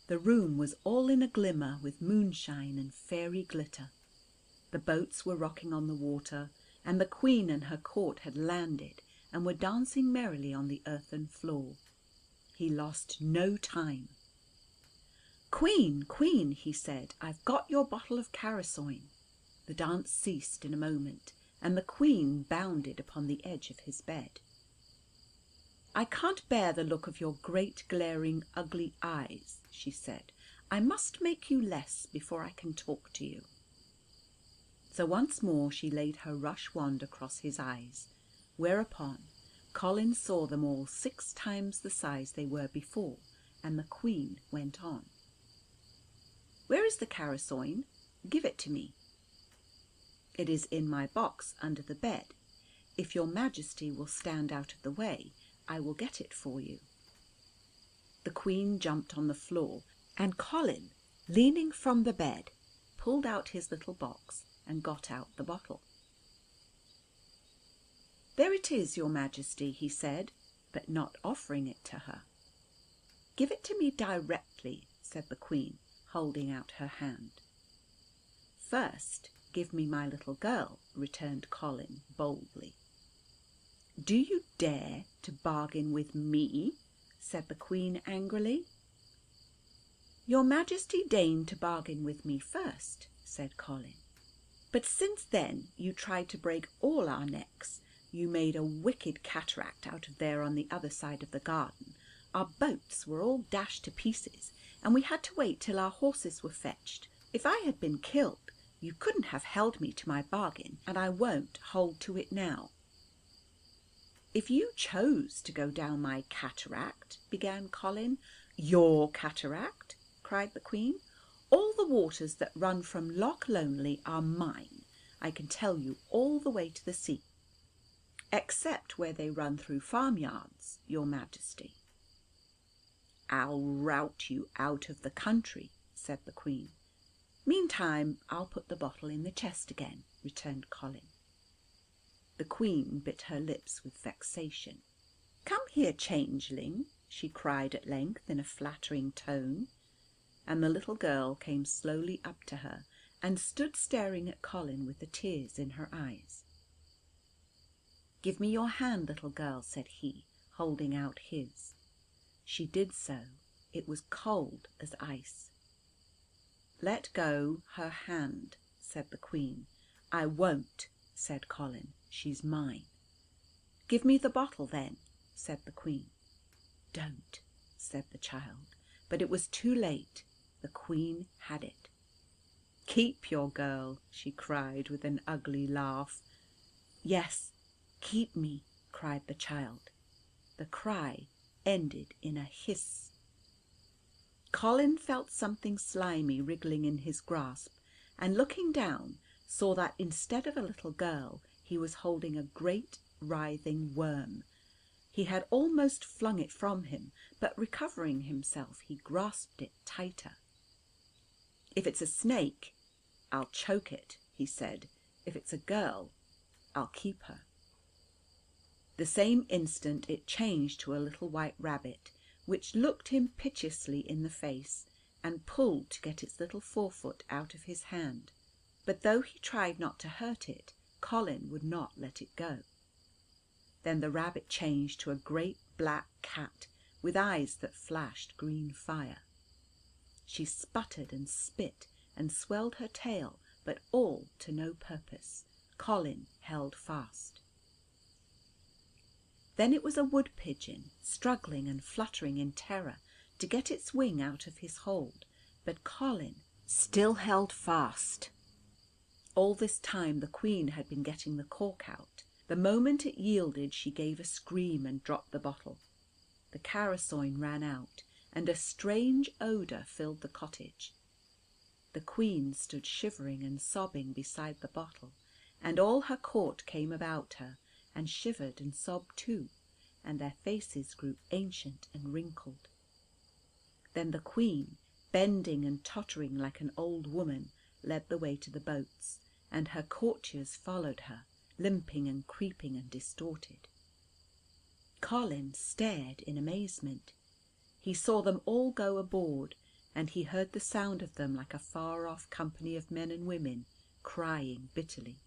the room was all in a glimmer with moonshine and fairy glitter. The boats were rocking on the water, and the Queen and her court had landed and were dancing merrily on the earthen floor. He lost no time. "Queen, Queen," he said, "I've got your bottle of Carasoyn." The dance ceased in a moment, and the Queen bounded upon the edge of his bed. "I can't bear the look of your great glaring ugly eyes," she said. "I must make you less before I can talk to you." So once more she laid her rush wand across his eyes, whereupon Colin saw them all 6 times the size they were before, and the Queen went on. "Where is the Carasoyn? Give it to me." "It is in my box under the bed. If your Majesty will stand out of the way, I will get it for you." The Queen jumped on the floor, and Colin, leaning from the bed, pulled out his little box and got out the bottle. "There it is, your Majesty," he said, but not offering it to her. "Give it to me directly," said the Queen, holding out her hand. "First, give me my little girl," returned Colin boldly. "Do you dare to bargain with me?" said the Queen angrily. "Your Majesty deigned to bargain with me first," said Colin. "But since then you tried to break all our necks. You made a wicked cataract out of there on the other side of the garden. Our boats were all dashed to pieces, and we had to wait till our horses were fetched. If I had been killed, you couldn't have held me to my bargain, and I won't hold to it now." "If you chose to go down my cataract," began Colin. "Your cataract?" cried the Queen. "All the waters that run from Loch Lonely are mine, I can tell you, all the way to the sea, except where they run through farmyards, your Majesty." "I'll rout you out of the country," said the Queen. "Meantime I'll put the bottle in the chest again," returned Colin. The Queen bit her lips with vexation. "Come here, changeling," she cried at length in a flattering tone, and the little girl came slowly up to her and stood staring at Colin with the tears in her eyes. "Give me your hand, little girl," said he, holding out his. She did so. It was cold as ice. "Let go her hand," said the Queen. "I won't," said Colin. "She's mine." "Give me the bottle, then," said the Queen. "Don't," said the child. But it was too late. The Queen had it. "Keep your girl," she cried with an ugly laugh. "Yes, keep me," cried the child. The cry ended in a hiss. Colin felt something slimy wriggling in his grasp, and looking down saw that instead of a little girl he was holding a great writhing worm. He had almost flung it from him, but recovering himself he grasped it tighter. "If it's a snake, I'll choke it," he said. "If it's a girl, I'll keep her." The same instant it changed to a little white rabbit, which looked him piteously in the face, and pulled to get its little forefoot out of his hand. But though he tried not to hurt it, Colin would not let it go. Then the rabbit changed to a great black cat, with eyes that flashed green fire. She sputtered and spit and swelled her tail, but all to no purpose. Colin held fast. Then it was a wood pigeon, struggling and fluttering in terror to get its wing out of his hold, but Colin still held fast. All this time the Queen had been getting the cork out. The moment it yielded she gave a scream and dropped the bottle. The Carasoyn ran out, and a strange odour filled the cottage. The Queen stood shivering and sobbing beside the bottle, and all her court came about her, and shivered and sobbed too, and their faces grew ancient and wrinkled. Then the Queen, bending and tottering like an old woman, led the way to the boats, and her courtiers followed her, limping and creeping and distorted. Colin stared in amazement. He saw them all go aboard, and he heard the sound of them like a far-off company of men and women crying bitterly.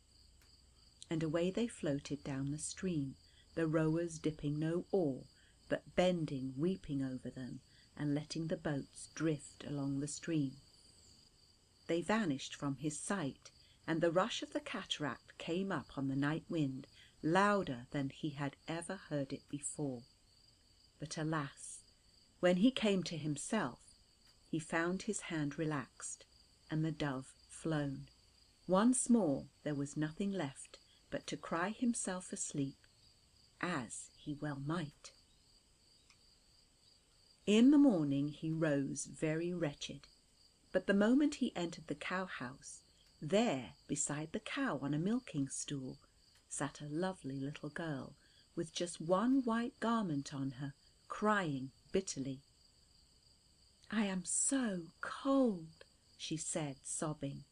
And away they floated down the stream, the rowers dipping no oar, but bending, weeping over them, and letting the boats drift along the stream. They vanished from his sight, and the rush of the cataract came up on the night wind, louder than he had ever heard it before. But alas, when he came to himself, he found his hand relaxed, and the dove flown. Once more there was nothing left but to cry himself asleep, as he well might. In the morning he rose very wretched, but the moment he entered the cow-house, there, beside the cow on a milking stool, sat a lovely little girl, with just one white garment on her, crying bitterly. "I am so cold," she said, sobbing.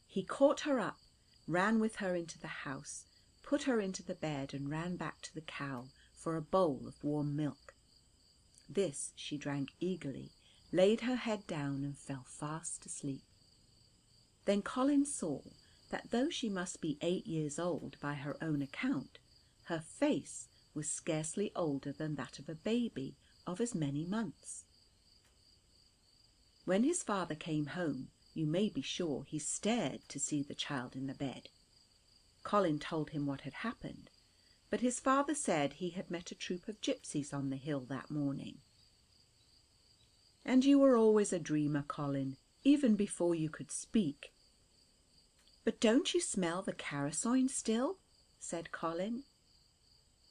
He caught her up, ran with her into the house, put her into the bed, and ran back to the cow for a bowl of warm milk. This she drank eagerly, laid her head down, and fell fast asleep. Then Colin saw that though she must be 8 years old by her own account, her face was scarcely older than that of a baby of as many months. When his father came home, you may be sure he stared to see the child in the bed. Colin told him what had happened, but his father said he had met a troop of gypsies on the hill that morning. "And you were always a dreamer, Colin, even before you could speak." "But don't you smell the Carasoyn still?" said Colin.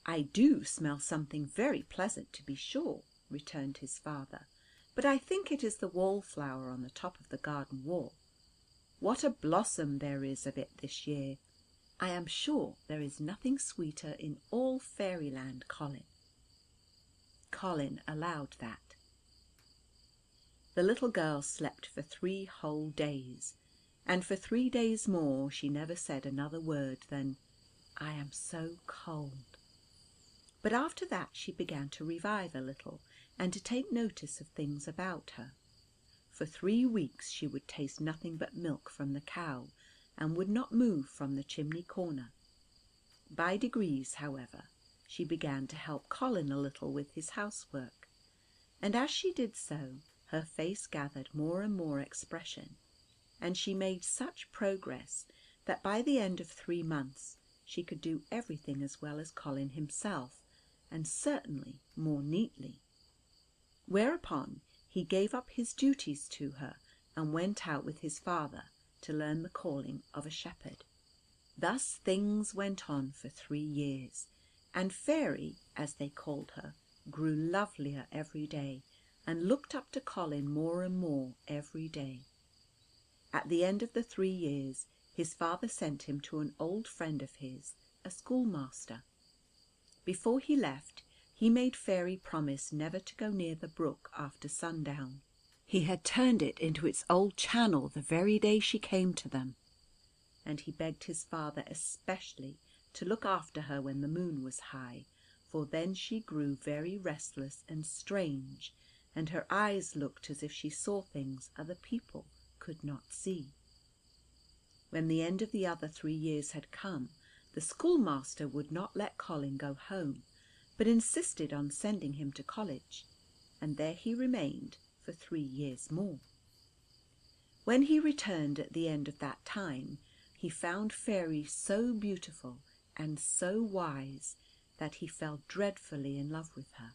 "I do smell something very pleasant, to be sure," returned his father, "but I think it is the wallflower on the top of the garden wall. What a blossom there is of it this year! I am sure there is nothing sweeter in all fairyland, Colin." Colin allowed that. The little girl slept for 3 whole days, and for 3 days more she never said another word than, "I am so cold." But after that she began to revive a little, and to take notice of things about her. For 3 weeks she would taste nothing but milk from the cow, and would not move from the chimney corner. By degrees, however, she began to help Colin a little with his housework, and as she did so her face gathered more and more expression, and she made such progress that by the end of 3 months she could do everything as well as Colin himself, and certainly more neatly. Whereupon he gave up his duties to her and went out with his father to learn the calling of a shepherd. Thus things went on for 3 years, and Fairy, as they called her, grew lovelier every day, and looked up to Colin more and more every day. At the end of the 3 years his father sent him to an old friend of his, a schoolmaster. Before he left, he made Fairy promise never to go near the brook after sundown. He had turned it into its old channel the very day she came to them, and he begged his father especially to look after her when the moon was high, for then she grew very restless and strange, and her eyes looked as if she saw things other people could not see. When the end of the other 3 years had come, the schoolmaster would not let Colin go home, but insisted on sending him to college, and there he remained for 3 years more. When he returned at the end of that time, he found Fairy so beautiful and so wise that he fell dreadfully in love with her,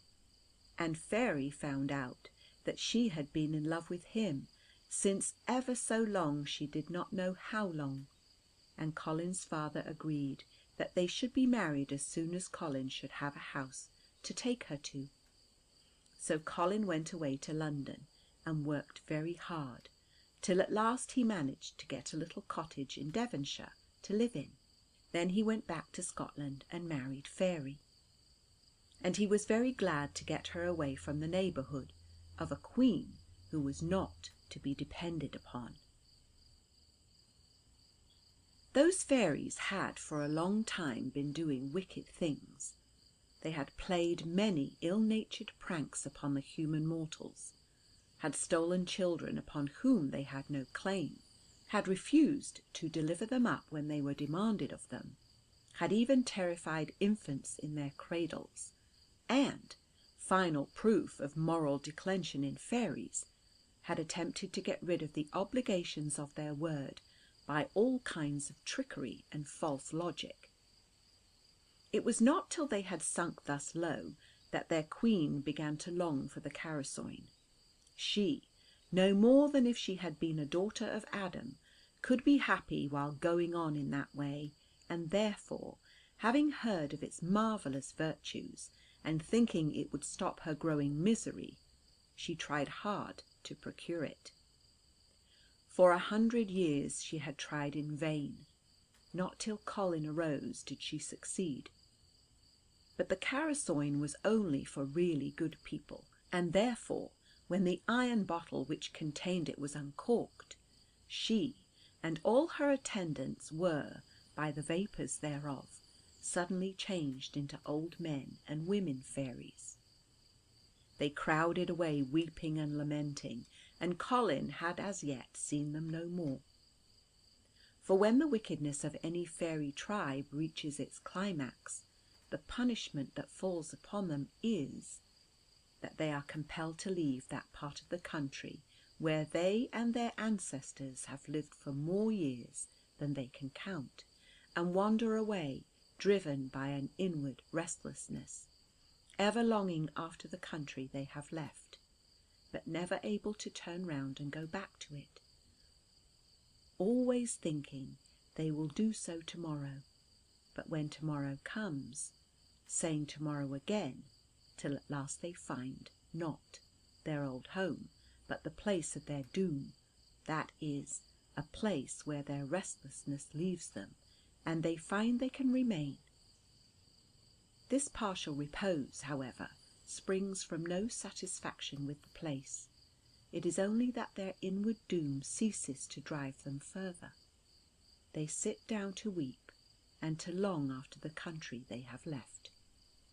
and Fairy found out that she had been in love with him since ever so long she did not know how long, and Colin's father agreed that they should be married as soon as Colin should have a house to take her to. So Colin went away to London and worked very hard, till at last he managed to get a little cottage in Devonshire to live in. Then he went back to Scotland and married Fairy, and he was very glad to get her away from the neighbourhood of a queen who was not to be depended upon. Those fairies had for a long time been doing wicked things. They had played many ill-natured pranks upon the human mortals, had stolen children upon whom they had no claim, had refused to deliver them up when they were demanded of them, had even terrified infants in their cradles, and, final proof of moral declension in fairies, had attempted to get rid of the obligations of their word by all kinds of trickery and false logic. It was not till they had sunk thus low that their queen began to long for the Carasoyn. She, no more than if she had been a daughter of Adam, could be happy while going on in that way, and therefore, having heard of its marvellous virtues, and thinking it would stop her growing misery, she tried hard to procure it. For 100 years she had tried in vain. Not till Colin arose did she succeed. But the Carasoyn was only for really good people, and therefore, when the iron bottle which contained it was uncorked, she and all her attendants were, by the vapours thereof, suddenly changed into old men and women fairies. They crowded away weeping and lamenting, and Colin had as yet seen them no more. For when the wickedness of any fairy tribe reaches its climax, the punishment that falls upon them is that they are compelled to leave that part of the country where they and their ancestors have lived for more years than they can count, and wander away, driven by an inward restlessness, ever longing after the country they have left, but never able to turn round and go back to it, always thinking they will do so tomorrow, but when tomorrow comes, saying tomorrow again, till at last they find not their old home, but the place of their doom, that is, a place where their restlessness leaves them, and they find they can remain. This partial repose, however, springs from no satisfaction with the place. It is only that their inward doom ceases to drive them further. They sit down to weep, and to long after the country they have left.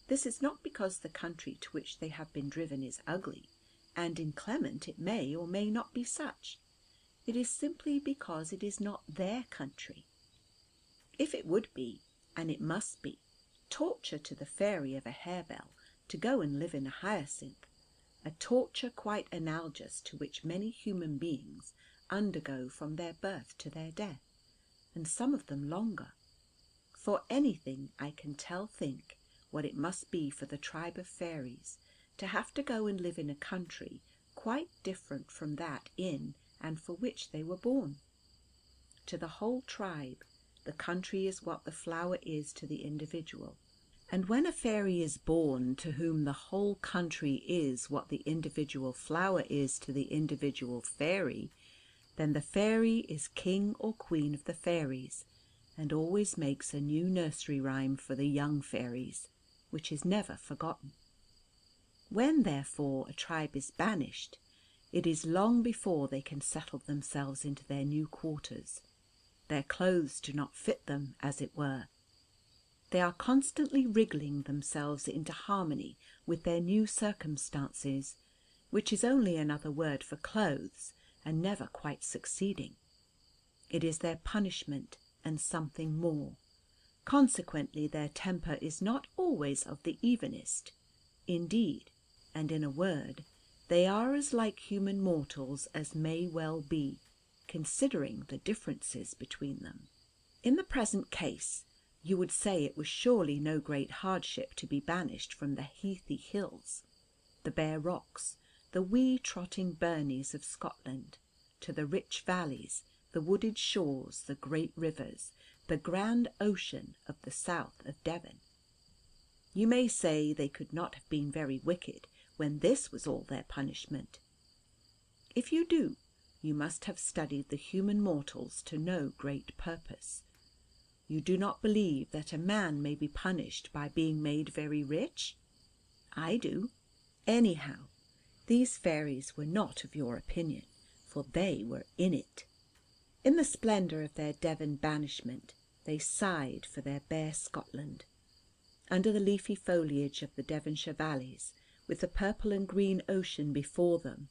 This is not because the country to which they have been driven is ugly, and inclement it may or may not be such. It is simply because it is not their country. If it would be, and it must be, torture to the fairy of a harebell to go and live in a hyacinth, a torture quite analogous to which many human beings undergo from their birth to their death, and some of them longer. For anything I can tell think what it must be for the tribe of fairies to have to go and live in a country quite different from that in and for which they were born. To the whole tribe, the country is what the flower is to the individual. And when a fairy is born to whom the whole country is what the individual flower is to the individual fairy, then the fairy is king or queen of the fairies, and always makes a new nursery rhyme for the young fairies, which is never forgotten. When, therefore, a tribe is banished, it is long before they can settle themselves into their new quarters. Their clothes do not fit them, as it were. They are constantly wriggling themselves into harmony with their new circumstances, which is only another word for clothes, and never quite succeeding. It is their punishment and something more. Consequently, their temper is not always of the evenest. Indeed, and in a word, they are as like human mortals as may well be, considering the differences between them. In the present case, you would say it was surely no great hardship to be banished from the heathy hills, the bare rocks, the wee trotting burnies of Scotland, to the rich valleys, the wooded shores, the great rivers, the grand ocean of the south of Devon. You may say they could not have been very wicked when this was all their punishment. If you do, you must have studied the human mortals to no great purpose. You do not believe that a man may be punished by being made very rich? I do. Anyhow, these fairies were not of your opinion, for they were in it. In the splendour of their Devon banishment, they sighed for their bare Scotland. Under the leafy foliage of the Devonshire valleys, with the purple and green ocean before them,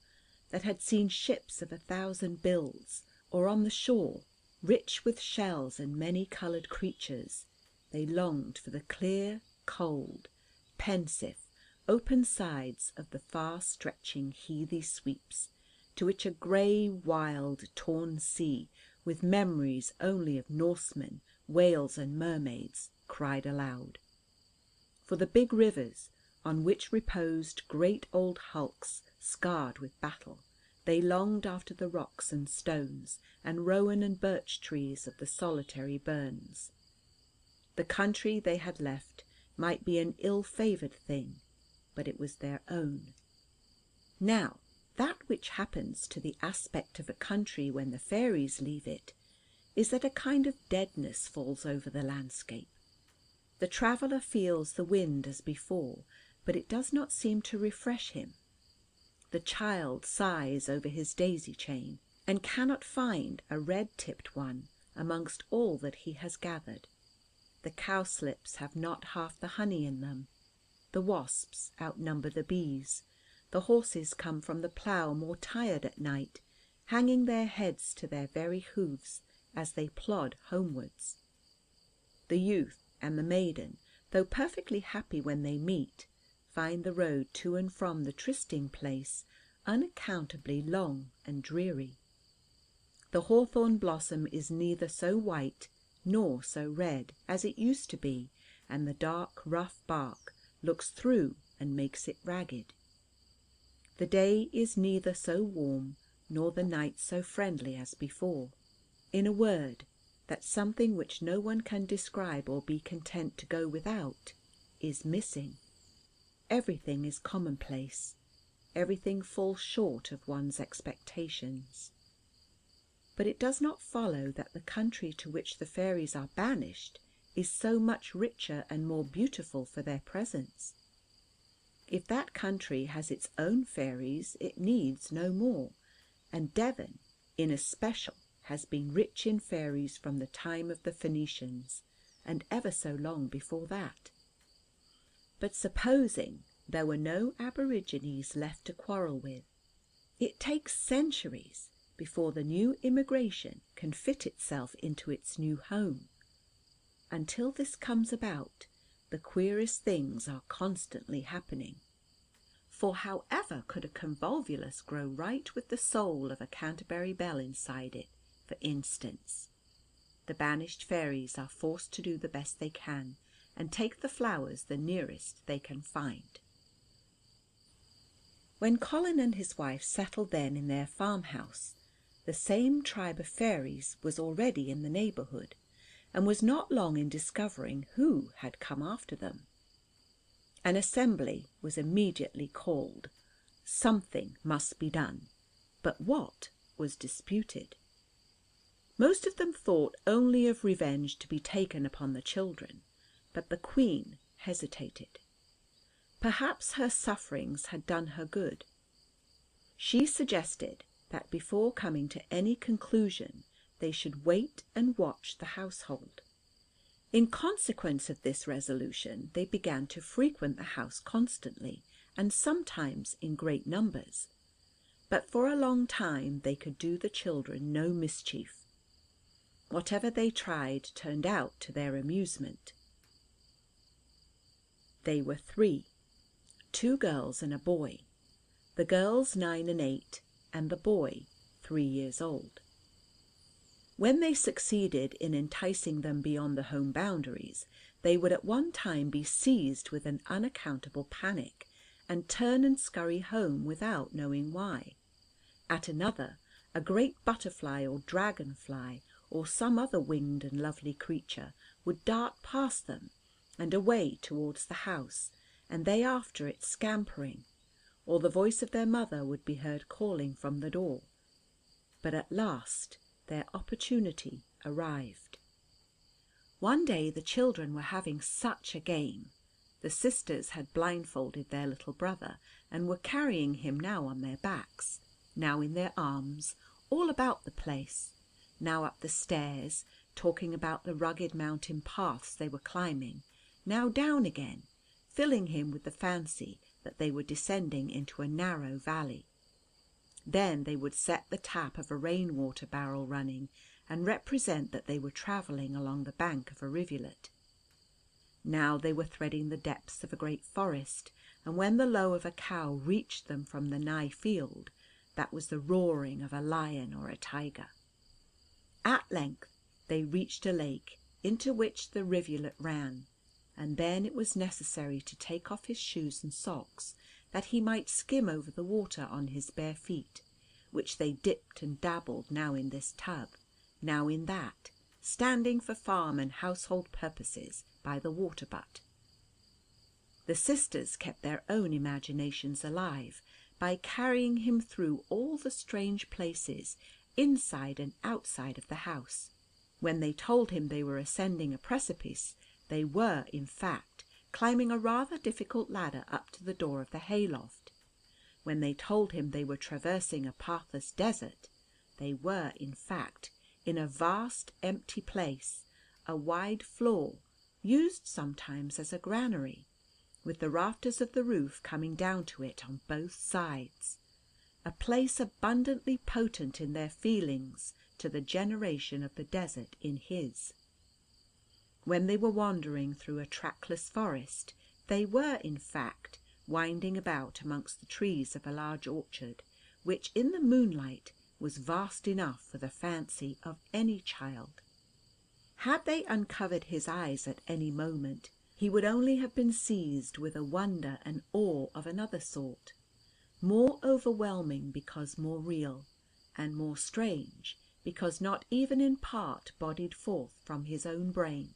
that had seen ships of 1,000 builds, or on the shore, rich with shells and many-coloured creatures, they longed for the clear, cold, pensive, open sides of the far-stretching heathy sweeps, to which a grey, wild, torn sea, with memories only of Norsemen, whales, and mermaids, cried aloud. For the big rivers, on which reposed great old hulks scarred with battle, they longed after the rocks and stones and rowan and birch trees of the solitary burns. The country they had left might be an ill-favoured thing, but it was their own. Now, that which happens to the aspect of a country when the fairies leave it is that a kind of deadness falls over the landscape. The traveller feels the wind as before, but it does not seem to refresh him. The child sighs over his daisy chain, and cannot find a red-tipped one amongst all that he has gathered. The cowslips have not half the honey in them. The wasps outnumber the bees. The horses come from the plough more tired at night, hanging their heads to their very hoofs as they plod homewards. The youth and the maiden, though perfectly happy when they meet, find the road to and from the trysting place unaccountably long and dreary. The hawthorn blossom is neither so white nor so red as it used to be, and the dark, rough bark looks through and makes it ragged. The day is neither so warm nor the night so friendly as before. In a word, that something which no one can describe or be content to go without is missing. Everything is commonplace. Everything falls short of one's expectations. But it does not follow that the country to which the fairies are banished is so much richer and more beautiful for their presence. If that country has its own fairies, it needs no more, and Devon, in especial, has been rich in fairies from the time of the Phoenicians, and ever so long before that. But supposing there were no aborigines left to quarrel with, it takes centuries before the new immigration can fit itself into its new home. Until this comes about, the queerest things are constantly happening. For however could a convolvulus grow right with the soul of a Canterbury bell inside it, for instance? The banished fairies are forced to do the best they can, and take the flowers the nearest they can find. When Colin and his wife settled then in their farmhouse, the same tribe of fairies was already in the neighbourhood, and was not long in discovering who had come after them. An assembly was immediately called. Something must be done, but what was disputed. Most of them thought only of revenge to be taken upon the children, but the Queen hesitated. Perhaps her sufferings had done her good. She suggested that before coming to any conclusion they should wait and watch the household. In consequence of this resolution they began to frequent the house constantly, and sometimes in great numbers. But for a long time they could do the children no mischief. Whatever they tried turned out to their amusement. They were 3, 2 girls and a boy, the girls 9 and 8, and the boy 3 years old. When they succeeded in enticing them beyond the home boundaries, they would at one time be seized with an unaccountable panic, and turn and scurry home without knowing why. At another, a great butterfly or dragonfly, or some other winged and lovely creature, would dart past them, and away towards the house, and they after it scampering, or the voice of their mother would be heard calling from the door. But at last their opportunity arrived. One day the children were having such a game. The sisters had blindfolded their little brother, and were carrying him now on their backs, now in their arms, all about the place, now up the stairs, talking about the rugged mountain paths they were climbing, now down again, filling him with the fancy that they were descending into a narrow valley. Then they would set the tap of a rain-water barrel running, and represent that they were travelling along the bank of a rivulet. Now they were threading the depths of a great forest, and when the low of a cow reached them from the nigh field, that was the roaring of a lion or a tiger. At length they reached a lake, into which the rivulet ran, and then it was necessary to take off his shoes and socks, that he might skim over the water on his bare feet, which they dipped and dabbled now in this tub, now in that, standing for farm and household purposes by the water-butt. The sisters kept their own imaginations alive by carrying him through all the strange places inside and outside of the house. When they told him they were ascending a precipice, they were, in fact, climbing a rather difficult ladder up to the door of the hayloft. When they told him they were traversing a pathless desert, they were, in fact, in a vast empty place, a wide floor, used sometimes as a granary, with the rafters of the roof coming down to it on both sides, a place abundantly potent in their feelings to the generation of the desert in his. When they were wandering through a trackless forest, they were, in fact, winding about amongst the trees of a large orchard, which in the moonlight was vast enough for the fancy of any child. Had they uncovered his eyes at any moment, he would only have been seized with a wonder and awe of another sort, more overwhelming because more real, and more strange because not even in part bodied forth from his own brain.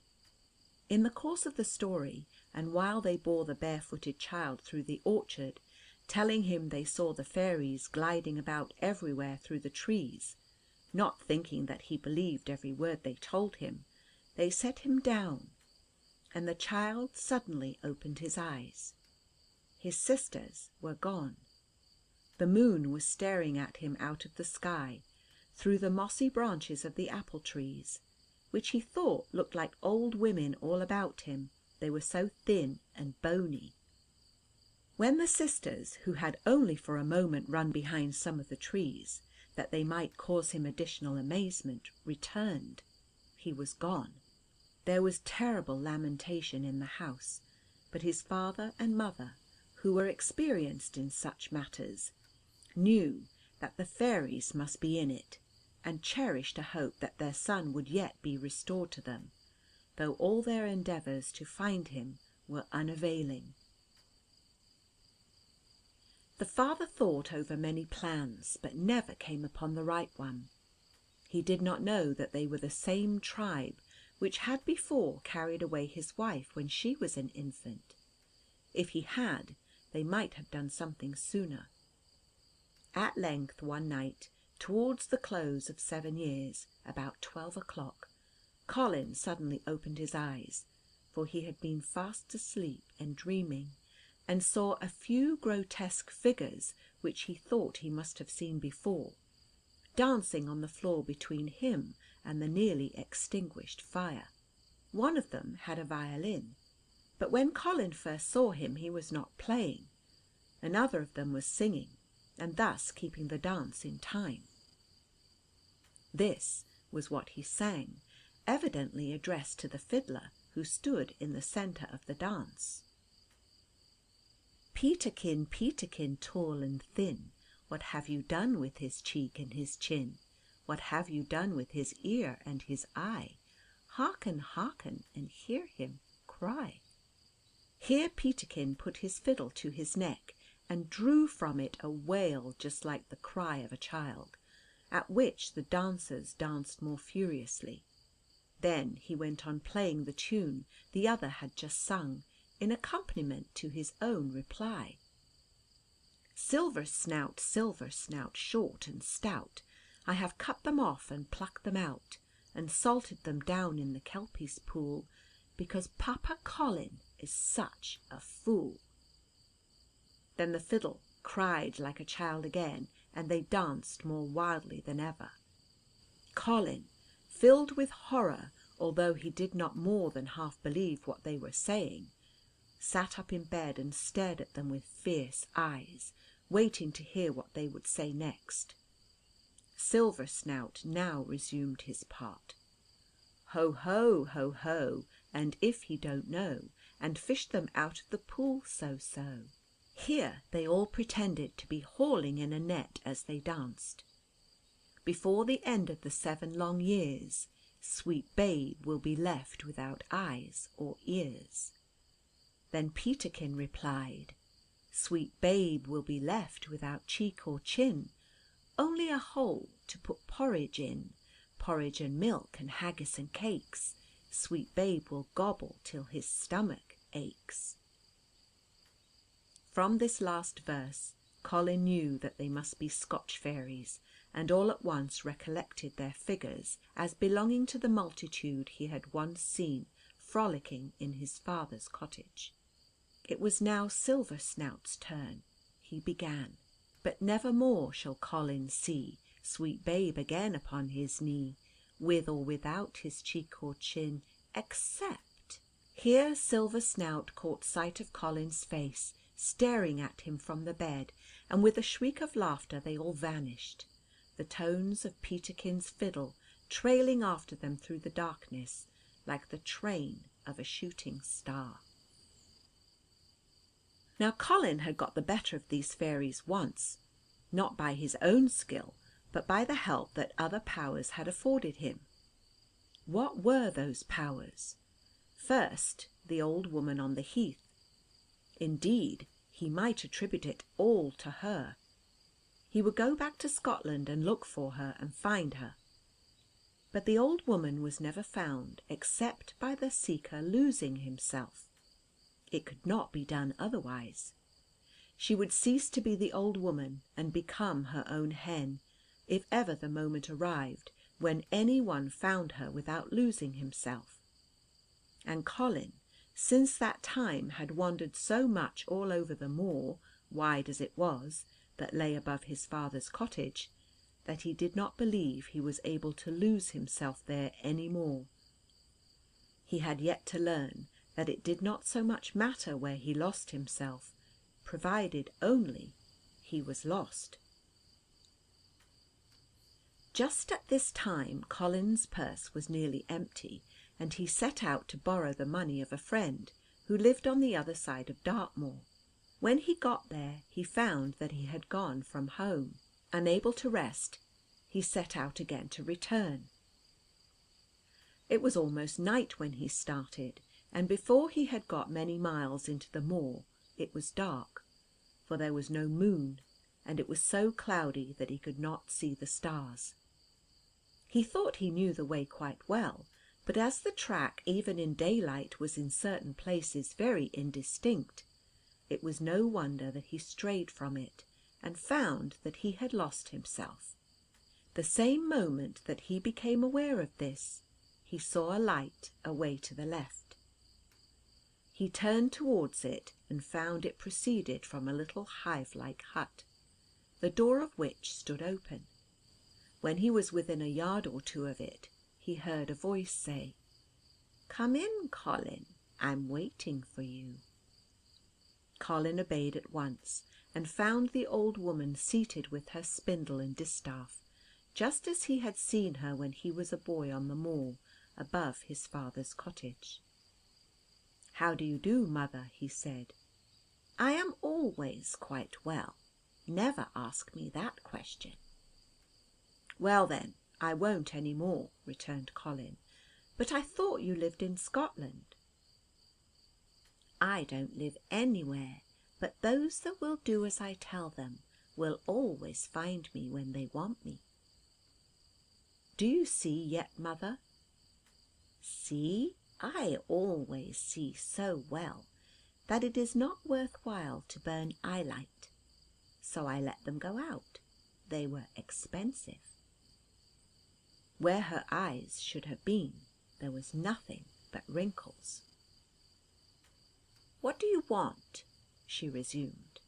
In the course of the story, and while they bore the barefooted child through the orchard, telling him they saw the fairies gliding about everywhere through the trees, not thinking that he believed every word they told him, they set him down, and the child suddenly opened his eyes. His sisters were gone. The moon was staring at him out of the sky, through the mossy branches of the apple trees, which he thought looked like old women all about him, they were so thin and bony. When the sisters, who had only for a moment run behind some of the trees, that they might cause him additional amazement, returned, he was gone. There was terrible lamentation in the house, but his father and mother, who were experienced in such matters, knew that the fairies must be in it, and cherished a hope that their son would yet be restored to them, though all their endeavours to find him were unavailing. The father thought over many plans, but never came upon the right one. He did not know that they were the same tribe which had before carried away his wife when she was an infant. If he had, they might have done something sooner. At length one night, towards the close of 7 years, about 12 o'clock, Colin suddenly opened his eyes, for he had been fast asleep and dreaming, and saw a few grotesque figures which he thought he must have seen before, dancing on the floor between him and the nearly extinguished fire. One of them had a violin, but when Colin first saw him he was not playing. Another of them was singing, and thus keeping the dance in time. This was what he sang, evidently addressed to the fiddler who stood in the centre of the dance. Peterkin, Peterkin, tall and thin, what have you done with his cheek and his chin? What have you done with his ear and his eye? Hearken, hearken, and hear him cry. Here Peterkin put his fiddle to his neck, and drew from it a wail just like the cry of a child, at which the dancers danced more furiously. Then he went on playing the tune the other had just sung, in accompaniment to his own reply. Silver snout, short and stout, I have cut them off and plucked them out, and salted them down in the Kelpie's pool, because Papa Colin is such a fool. Then the fiddle cried like a child again, and they danced more wildly than ever. Colin, filled with horror, although he did not more than half believe what they were saying, sat up in bed and stared at them with fierce eyes, waiting to hear what they would say next. Silver Snout now resumed his part. Ho, ho, ho, ho, and if he don't know, and fished them out of the pool so. Here they all pretended to be hauling in a net as they danced. Before the end of the 7 long years, sweet babe will be left without eyes or ears. Then Peterkin replied, sweet babe will be left without cheek or chin, only a hole to put porridge in, porridge and milk and haggis and cakes, sweet babe will gobble till his stomach aches. From this last verse Colin knew that they must be Scotch fairies, and all at once recollected their figures as belonging to the multitude he had once seen frolicking in his father's cottage. It was now Silver Snout's turn. He began, but never more shall Colin see sweet babe again upon his knee, with or without his cheek or chin, except. Here Silver Snout caught sight of Colin's face, staring at him from the bed, and with a shriek of laughter they all vanished, the tones of Peterkin's fiddle trailing after them through the darkness like the train of a shooting star. Now Colin had got the better of these fairies once, not by his own skill, but by the help that other powers had afforded him. What were those powers? First, the old woman on the heath. Indeed, he might attribute it all to her. He would go back to Scotland and look for her and find her. But the old woman was never found except by the seeker losing himself. It could not be done otherwise. She would cease to be the old woman and become her own hen, if ever the moment arrived when any one found her without losing himself. And Colin, since that time, had wandered so much all over the moor, wide as it was, that lay above his father's cottage, that he did not believe he was able to lose himself there any more. He had yet to learn that it did not so much matter where he lost himself, provided only he was lost. Just at this time Colin's purse was nearly empty, and he set out to borrow the money of a friend who lived on the other side of Dartmoor. When he got there he found that he had gone from home. Unable to rest, he set out again to return. It was almost night when he started, and before he had got many miles into the moor it was dark, for there was no moon, and it was so cloudy that he could not see the stars. He thought he knew the way quite well, but as the track even in daylight was in certain places very indistinct, it was no wonder that he strayed from it and found that he had lost himself. The same moment that he became aware of this, he saw a light away to the left. He turned towards it and found it proceeded from a little hive-like hut, the door of which stood open. When he was within a yard or two of it, he heard a voice say, "Come in, Colin, I'm waiting for you." Colin obeyed at once, and found the old woman seated with her spindle and distaff, just as he had seen her when he was a boy on the moor above his father's cottage. "How do you do, mother?" he said. "I am always quite well. Never ask me that question." "Well then, I won't any more," returned Colin. "But I thought you lived in Scotland." "I don't live anywhere, but those that will do as I tell them will always find me when they want me." "Do you see yet, mother?" "See? I always see so well that it is not worth while to burn eyelight, so I let them go out. They were expensive." Where her eyes should have been there was nothing but wrinkles. "What do you want?" she resumed.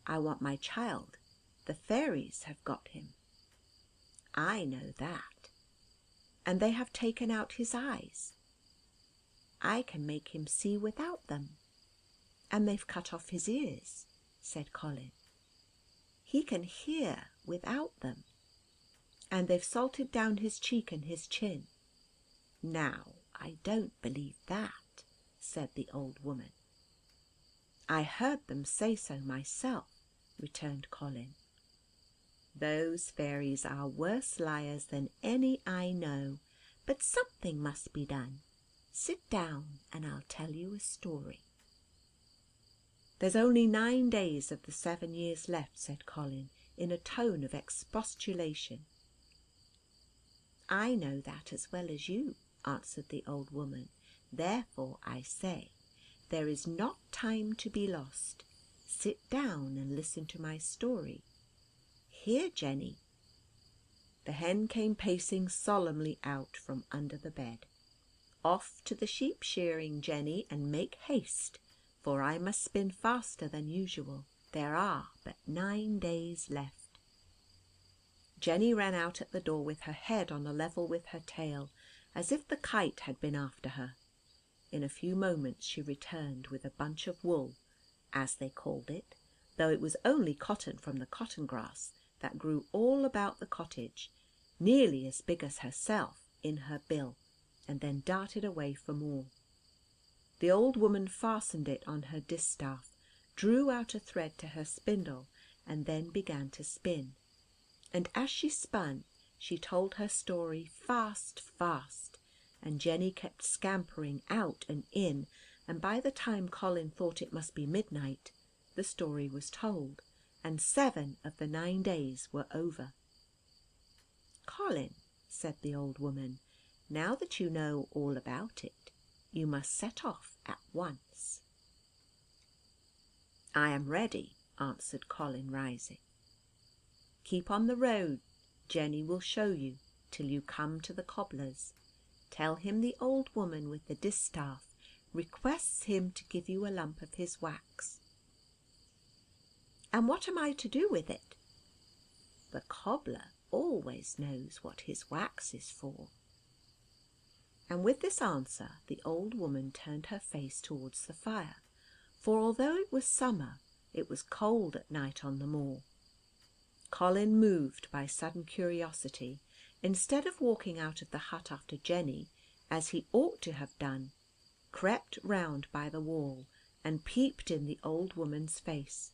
"I want my child. The fairies have got him." "I know that." "And they have taken out his eyes." "I can make him see without them." "And they've cut off his ears," said Colin. "He can hear without them." "And they've salted down his cheek and his chin." "Now I don't believe that," said the old woman. "I heard them say so myself," returned Colin. "Those fairies are worse liars than any I know, but something must be done. Sit down and I'll tell you a story." "There's only 9 days of the 7 years left," said Colin, in a tone of expostulation. "I know that as well as you," answered the old woman. "Therefore I say, there is not time to be lost. Sit down and listen to my story. Here, Jenny." The hen came pacing solemnly out from under the bed. "Off to the sheep shearing, Jenny, and make haste, for I must spin faster than usual. There are but 9 days left." Jenny ran out at the door with her head on a level with her tail, as if the kite had been after her. In a few moments she returned with a bunch of wool, as they called it, though it was only cotton from the cotton grass that grew all about the cottage, nearly as big as herself, in her bill, and then darted away for more. The old woman fastened it on her distaff, drew out a thread to her spindle, and then began to spin. And as she spun, she told her story fast, fast, and Jenny kept scampering out and in, and by the time Colin thought it must be midnight, the story was told, and 7 of the 9 days were over. "Colin," said the old woman, "now that you know all about it, you must set off at once." "I am ready," answered Colin, rising. "Keep on the road. Jenny will show you till you come to the cobbler's. Tell him the old woman with the distaff requests him to give you a lump of his wax." "And what am I to do with it?" "The cobbler always knows what his wax is for." And with this answer the old woman turned her face towards the fire, for although it was summer, it was cold at night on the moor. Colin, moved by sudden curiosity, instead of walking out of the hut after Jenny, as he ought to have done, crept round by the wall and peeped in the old woman's face.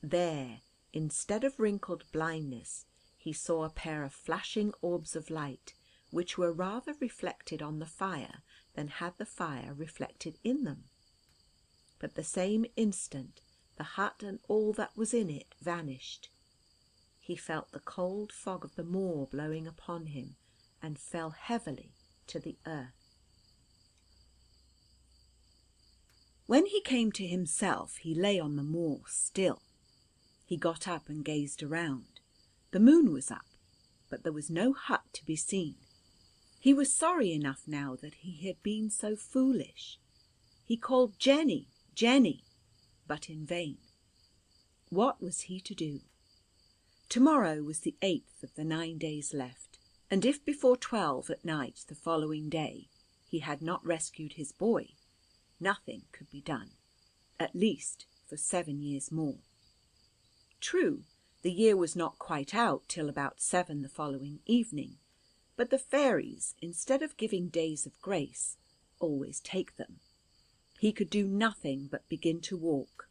There, instead of wrinkled blindness, he saw a pair of flashing orbs of light, which were rather reflected on the fire than had the fire reflected in them. But the same instant the hut and all that was in it vanished. He felt the cold fog of the moor blowing upon him, and fell heavily to the earth. When he came to himself, he lay on the moor still. He got up and gazed around. The moon was up, but there was no hut to be seen. He was sorry enough now that he had been so foolish. He called Jenny, Jenny, but in vain. What was he to do? Tomorrow was the 8th of the 9 days left, and if before 12 at night the following day he had not rescued his boy, nothing could be done, at least for 7 years more. True, the year was not quite out till about 7 the following evening, but the fairies, instead of giving days of grace, always take them. He could do nothing but begin to walk,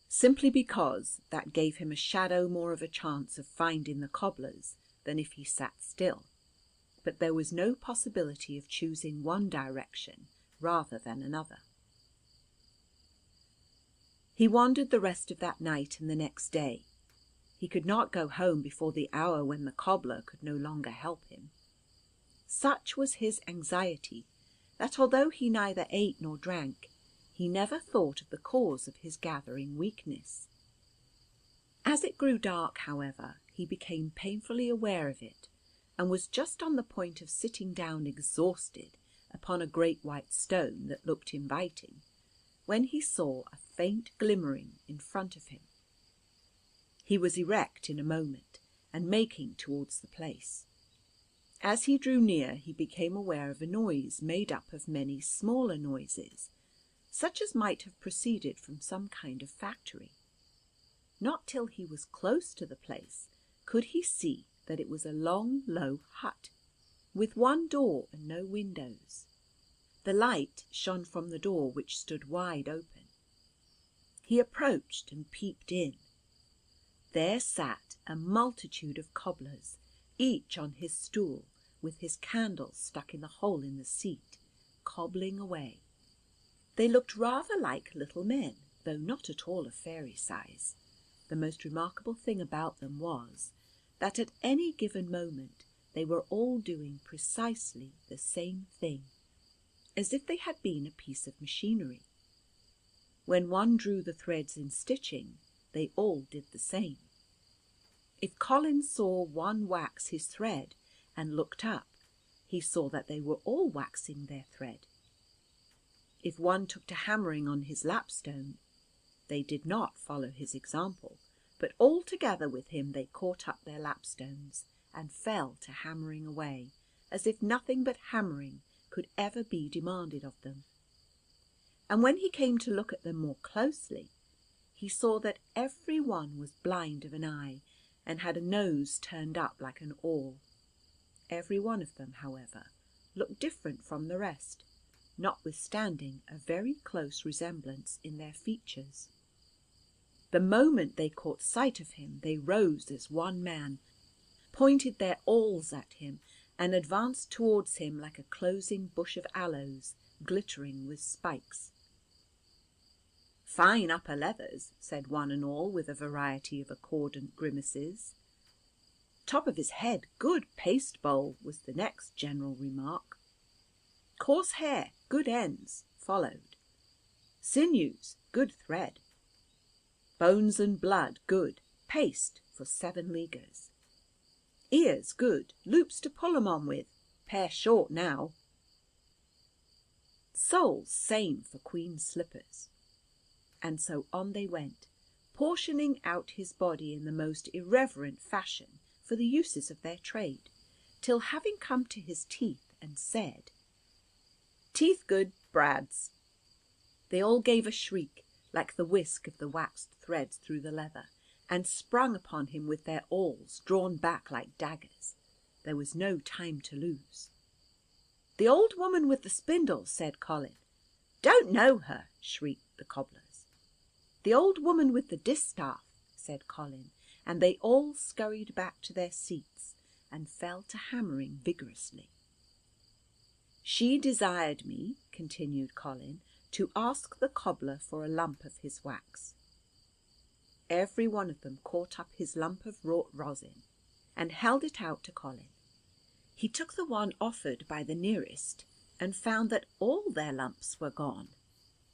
simply because that gave him a shadow more of a chance of finding the cobblers than if he sat still. But there was no possibility of choosing one direction rather than another. He wandered the rest of that night and the next day. He could not go home before the hour when the cobbler could no longer help him. Such was his anxiety that although he neither ate nor drank, he never thought of the cause of his gathering weakness. As it grew dark, however, he became painfully aware of it, and was just on the point of sitting down exhausted upon a great white stone that looked inviting, when he saw a faint glimmering in front of him. He was erect in a moment, and making towards the place. As he drew near, he became aware of a noise made up of many smaller noises, such as might have proceeded from some kind of factory. Not till he was close to the place could he see that it was a long, low hut, with one door and no windows. The light shone from the door, which stood wide open. He approached and peeped in. There sat a multitude of cobblers, each on his stool, with his candle stuck in the hole in the seat, cobbling away. They looked rather like little men, though not at all of fairy size. The most remarkable thing about them was that at any given moment they were all doing precisely the same thing, as if they had been a piece of machinery. When one drew the threads in stitching, they all did the same. If Colin saw one wax his thread and looked up, he saw that they were all waxing their thread. If one took to hammering on his lapstone, they did not follow his example, but all together with him they caught up their lapstones and fell to hammering away, as if nothing but hammering could ever be demanded of them. And when he came to look at them more closely, he saw that every one was blind of an eye, and had a nose turned up like an awl. Every one of them, however, looked different from the rest, notwithstanding a very close resemblance in their features. The moment they caught sight of him, they rose as one man, pointed their awls at him, and advanced towards him like a closing bush of aloes, glittering with spikes. "Fine upper leathers," said one and all, with a variety of accordant grimaces. "Top of his head good paste bowl," was the next general remark. "Coarse hair, good ends," followed. "Sinews, good thread. Bones and blood, good, paste for 7 leaguers. Ears, good, loops to pull 'em on with, pair short now. Soles, same for queen's slippers." And so on they went, portioning out his body in the most irreverent fashion for the uses of their trade, till having come to his teeth and said, "Teeth good, brads," they all gave a shriek like the whisk of the waxed threads through the leather, and sprung upon him with their awls drawn back like daggers. There was no time to lose. "The old woman with the spindle," said Colin. "Don't know her," shrieked the cobblers. "The old woman with the distaff," said Colin, and they all scurried back to their seats and fell to hammering vigorously. "She desired me," continued Colin, "to ask the cobbler for a lump of his wax." Every one of them caught up his lump of wrought rosin and held it out to Colin. He took the one offered by the nearest and found that all their lumps were gone,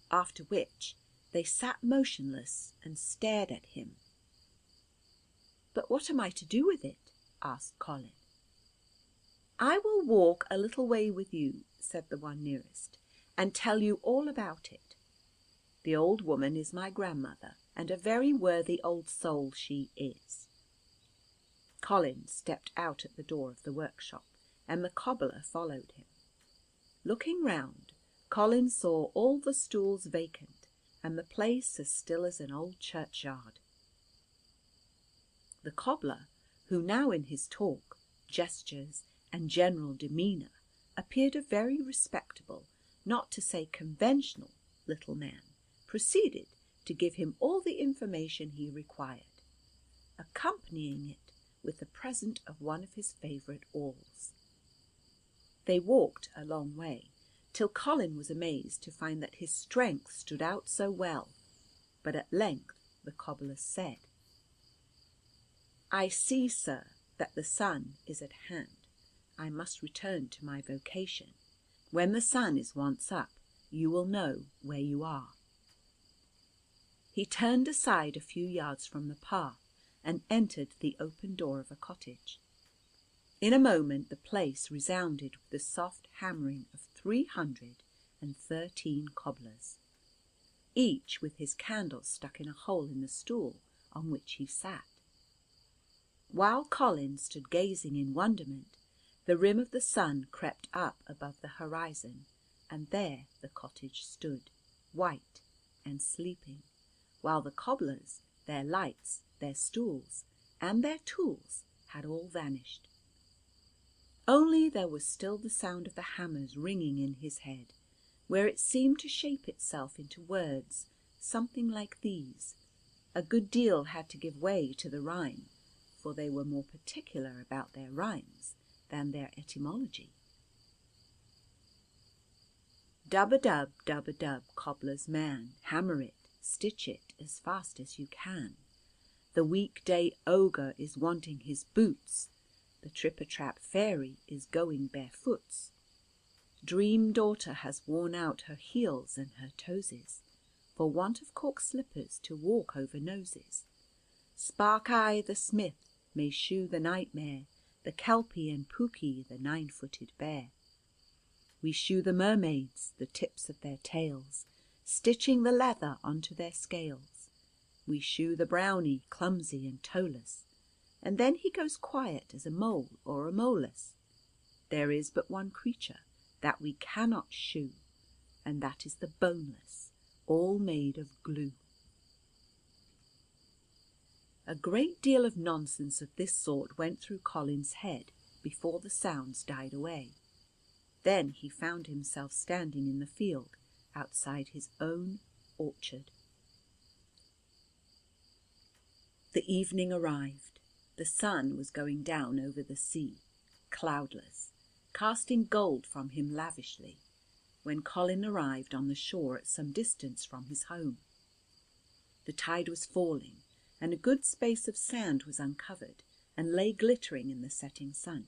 after which they sat motionless and stared at him. "But what am I to do with it?" asked Colin. "I will walk a little way with you," said the one nearest, "and tell you all about it. The old woman is my grandmother, and a very worthy old soul she is." Colin stepped out at the door of the workshop, and the cobbler followed him. Looking round, Colin saw all the stools vacant, and the place as still as an old churchyard. The cobbler, who now in his talk, gestures, and general demeanour appeared a very respectable, not to say conventional, little man, proceeded to give him all the information he required, accompanying it with the present of one of his favourite awls. They walked a long way, till Colin was amazed to find that his strength stood out so well, but at length the cobbler said, "I see, sir, that the sun is at hand. I must return to my vocation. When the sun is once up, you will know where you are." He turned aside a few yards from the path and entered the open door of a cottage. In a moment the place resounded with the soft hammering of 313 cobblers, each with his candle stuck in a hole in the stool on which he sat. While Colin stood gazing in wonderment, the rim of the sun crept up above the horizon, and there the cottage stood, white and sleeping, while the cobblers, their lights, their stools, and their tools had all vanished. Only there was still the sound of the hammers ringing in his head, where it seemed to shape itself into words something like these. A good deal had to give way to the rhyme, for they were more particular about their rhymes than their etymology. Dub-a-dub, dub-a-dub, cobbler's man, hammer it, stitch it as fast as you can. The week-day ogre is wanting his boots, the trip-a-trap fairy is going barefoots. Dream daughter has worn out her heels and her toeses, for want of cork slippers to walk over noses. Spark-eye the smith may shoe the nightmare, the kelpie and pookie the 9-footed bear. We shoe the mermaids, the tips of their tails, stitching the leather onto their scales. We shoe the brownie, clumsy and toeless, and then he goes quiet as a mole or a molus. There is but one creature that we cannot shoe, and that is the boneless, all made of glue. A great deal of nonsense of this sort went through Colin's head before the sounds died away. Then he found himself standing in the field outside his own orchard. The evening arrived. The sun was going down over the sea, cloudless, casting gold from him lavishly, when Colin arrived on the shore at some distance from his home. The tide was falling, and a good space of sand was uncovered and lay glittering in the setting sun.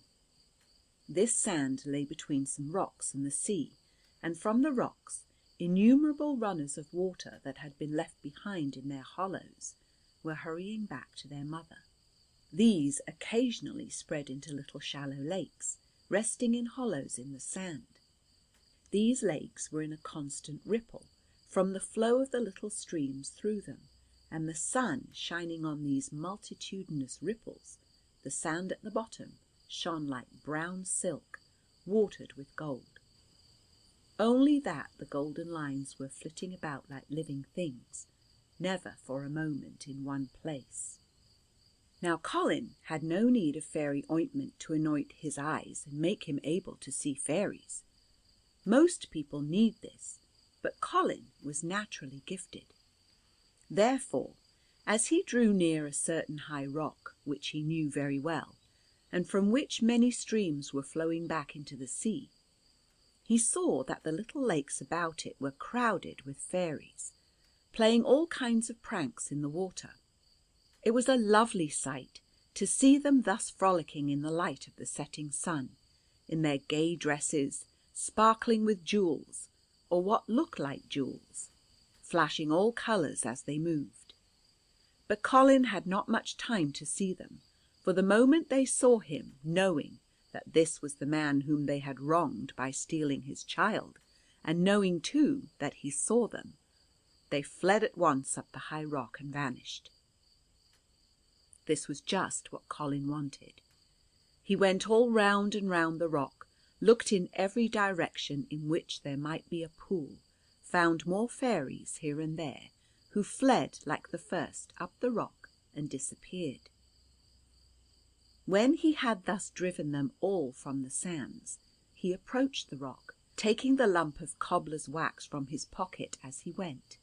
This sand lay between some rocks and the sea, and from the rocks innumerable runners of water that had been left behind in their hollows were hurrying back to their mother. These occasionally spread into little shallow lakes, resting in hollows in the sand. These lakes were in a constant ripple from the flow of the little streams through them, and the sun shining on these multitudinous ripples, the sand at the bottom shone like brown silk, watered with gold. Only that the golden lines were flitting about like living things, never for a moment in one place. Now Colin had no need of fairy ointment to anoint his eyes and make him able to see fairies. Most people need this, but Colin was naturally gifted. Therefore, as he drew near a certain high rock, which he knew very well, and from which many streams were flowing back into the sea, he saw that the little lakes about it were crowded with fairies, playing all kinds of pranks in the water. It was a lovely sight to see them thus frolicking in the light of the setting sun, in their gay dresses, sparkling with jewels, or what looked like jewels, flashing all colours as they moved. But Colin had not much time to see them, for the moment they saw him, knowing that this was the man whom they had wronged by stealing his child, and knowing too that he saw them, they fled at once up the high rock and vanished. This was just what Colin wanted. He went all round and round the rock, looked in every direction in which there might be a pool, found more fairies here and there, who fled like the first up the rock and disappeared. When he had thus driven them all from the sands, he approached the rock, taking the lump of cobbler's wax from his pocket as he went.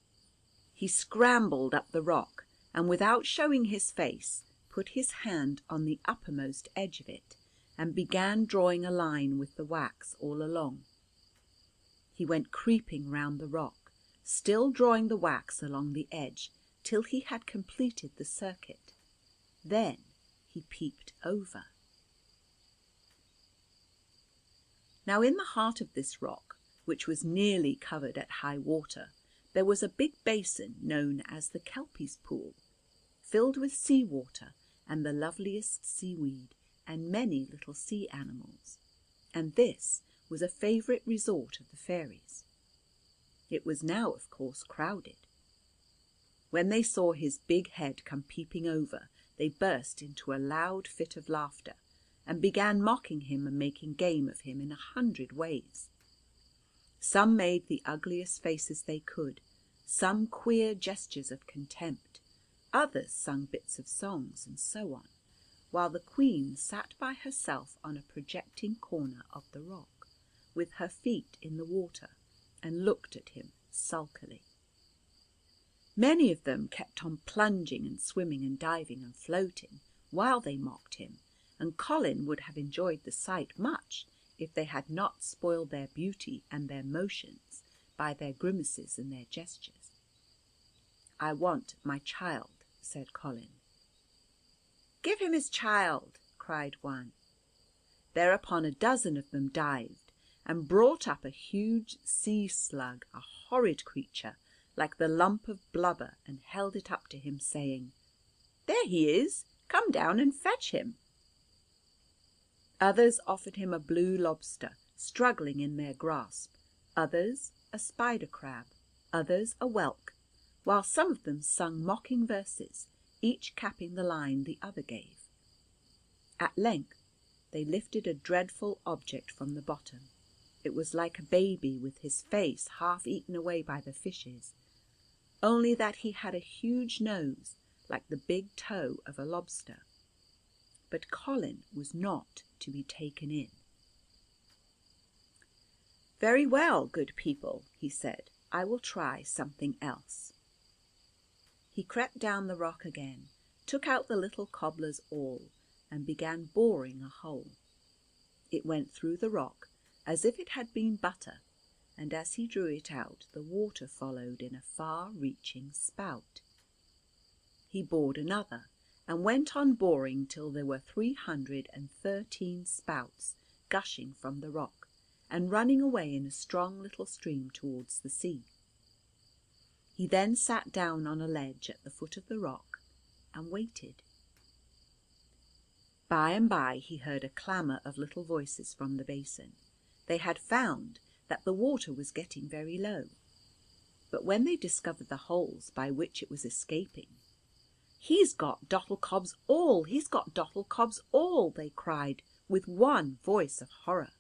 He scrambled up the rock, and without showing his face, put his hand on the uppermost edge of it, and began drawing a line with the wax all along. He went creeping round the rock, still drawing the wax along the edge, till he had completed the circuit. Then he peeped over. Now in the heart of this rock, which was nearly covered at high water, there was a big basin known as the Kelpie's Pool, filled with sea water and the loveliest seaweed and many little sea animals, and this was a favourite resort of the fairies. It was now, of course, crowded. When they saw his big head come peeping over, they burst into a loud fit of laughter, and began mocking him and making game of him in 100 ways. Some made the ugliest faces they could, some queer gestures of contempt, others sung bits of songs, and so on, while the queen sat by herself on a projecting corner of the rock, with her feet in the water, and looked at him sulkily. Many of them kept on plunging and swimming and diving and floating while they mocked him, and Colin would have enjoyed the sight much if they had not spoiled their beauty and their motions by their grimaces and their gestures. "I want my child," said Colin. "Give him his child," cried one. Thereupon a dozen of them dived and brought up a huge sea slug, a horrid creature like the lump of blubber, and held it up to him, saying, "There he is, come down and fetch him." Others offered him a blue lobster, struggling in their grasp, others a spider crab, others a whelk, while some of them sung mocking verses, each capping the line the other gave. At length they lifted a dreadful object from the bottom. It was like a baby with his face half eaten away by the fishes, only that he had a huge nose like the big toe of a lobster. But Colin was not to be taken in. "Very well, good people," he said, "I will try something else." He crept down the rock again, took out the little cobbler's awl, and began boring a hole. It went through the rock as if it had been butter, and as he drew it out the water followed in a far-reaching spout. He bored another, and went on boring till there were 313 spouts gushing from the rock, and running away in a strong little stream towards the sea. He then sat down on a ledge at the foot of the rock and waited. By and by he heard a clamour of little voices from the basin. They had found that the water was getting very low, but when they discovered the holes by which it was escaping, "He's got Dottlecob's awl! He's got Dottlecob's awl!" they cried with one voice of horror.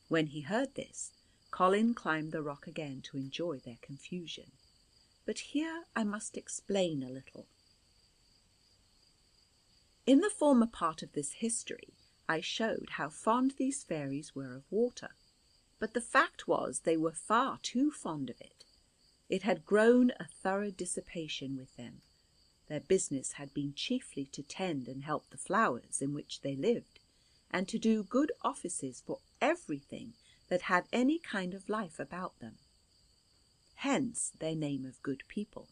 When he heard this, Colin climbed the rock again to enjoy their confusion. But here I must explain a little. In the former part of this history I showed how fond these fairies were of water, But the fact was they were far too fond of it. It had grown a thorough dissipation with them. Their business had been chiefly to tend and help the flowers in which they lived, and to do good offices for everything that had any kind of life about them. Hence their name of good people.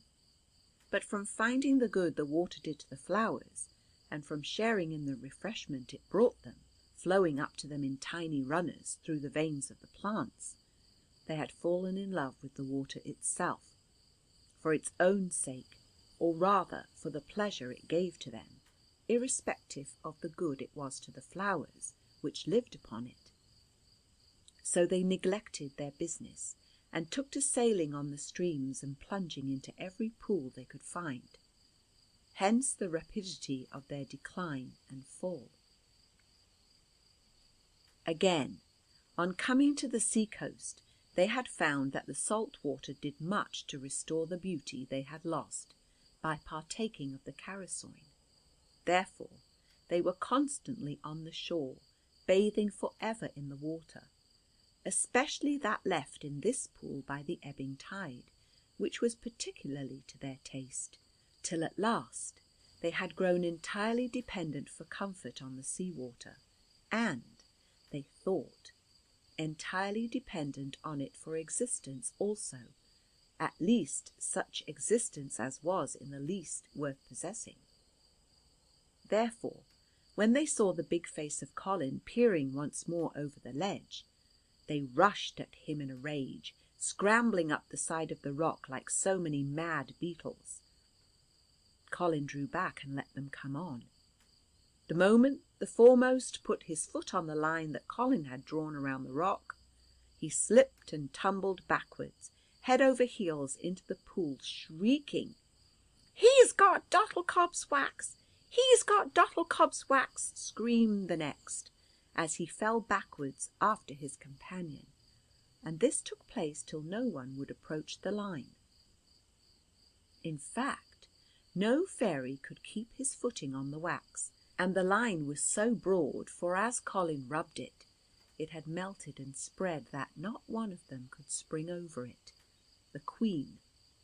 But from finding the good the water did to the flowers, and from sharing in the refreshment it brought them, flowing up to them in tiny runners through the veins of the plants, they had fallen in love with the water itself, for its own sake, or rather for the pleasure it gave to them, irrespective of the good it was to the flowers which lived upon it. So they neglected their business, and took to sailing on the streams and plunging into every pool they could find. Hence the rapidity of their decline and fall. Again, on coming to the sea-coast, they had found that the salt water did much to restore the beauty they had lost by partaking of the Carasoyn. Therefore, they were constantly on the shore, bathing for ever in the water, especially that left in this pool by the ebbing tide, which was particularly to their taste, till at last they had grown entirely dependent for comfort on the sea-water, and, they thought, entirely dependent on it for existence also, at least such existence as was in the least worth possessing. Therefore, when they saw the big face of Colin peering once more over the ledge, they rushed at him in a rage, scrambling up the side of the rock like so many mad beetles. Colin drew back and let them come on. The moment the foremost put his foot on the line that Colin had drawn around the rock, he slipped and tumbled backwards, head over heels into the pool, shrieking, "He's got Dottlecob's wax! He's got Dottlecob's wax!" screamed the next, as he fell backwards after his companion, and this took place till no one would approach the line. In fact, no fairy could keep his footing on the wax, and the line was so broad, for as Colin rubbed it, it had melted and spread that not one of them could spring over it. The Queen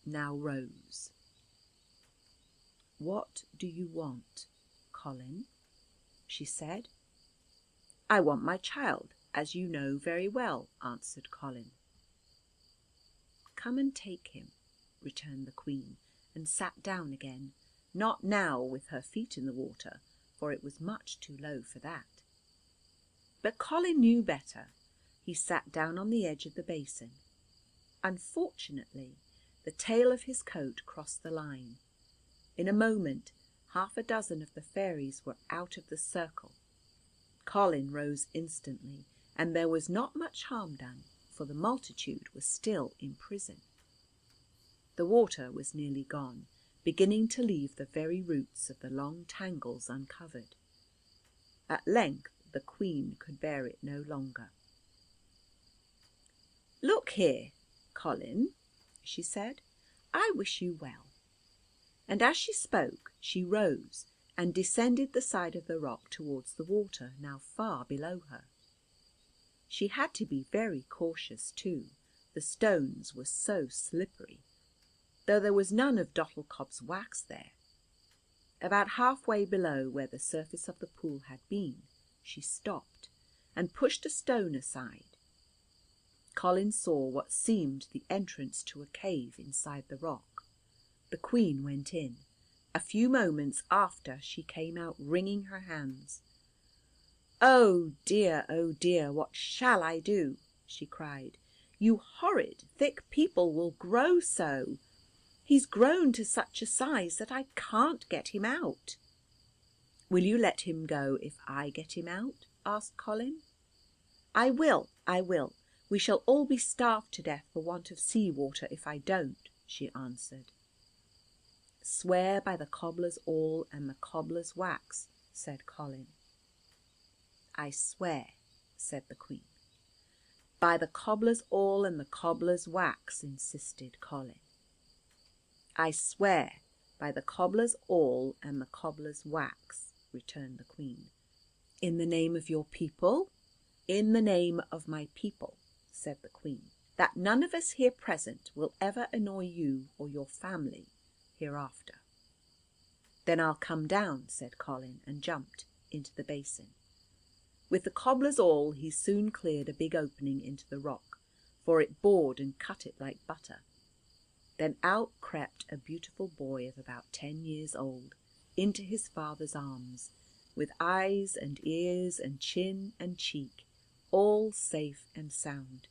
now rose. "What do you want, Colin?" she said. "I want my child, as you know very well," answered Colin. "Come and take him," returned the Queen, and sat down again, not now with her feet in the water, for it was much too low for that. But Colin knew better. He sat down on the edge of the basin. Unfortunately, the tail of his coat crossed the line. In a moment, 6 of the fairies were out of the circle. Colin rose instantly, and there was not much harm done, for the multitude was still in prison. The water was nearly gone, beginning to leave the very roots of the long tangles uncovered. At length the Queen could bear it no longer. "Look here, Colin," she said, "I wish you well." And as she spoke, she rose and descended the side of the rock towards the water, now far below her. She had to be very cautious too, the stones were so slippery, though there was none of Dottlecob's wax there. About half-way below where the surface of the pool had been, she stopped and pushed a stone aside. Colin saw what seemed the entrance to a cave inside the rock. The Queen went in. A few moments after she came out wringing her hands. "Oh dear, what shall I do?" she cried. "You horrid, thick people will grow so. He's grown to such a size that I can't get him out." "Will you let him go if I get him out?" asked Colin. I will. We shall all be starved to death for want of sea-water if I don't," she answered. "Swear by the cobbler's awl and the cobbler's wax," said Colin. "I swear," said the Queen. "By the cobbler's awl and the cobbler's wax," insisted Colin. "I swear by the cobbler's awl and the cobbler's wax," returned the Queen. "In the name of your people?" "In the name of my people," said the Queen, "that none of us here present will ever annoy you or your family hereafter." "Then I'll come down," said Colin, and jumped into the basin. With the cobbler's awl he soon cleared a big opening into the rock, for it bored and cut it like butter. Then out crept a beautiful boy of about 10 years old into his father's arms, with eyes and ears and chin and cheek all safe and sound,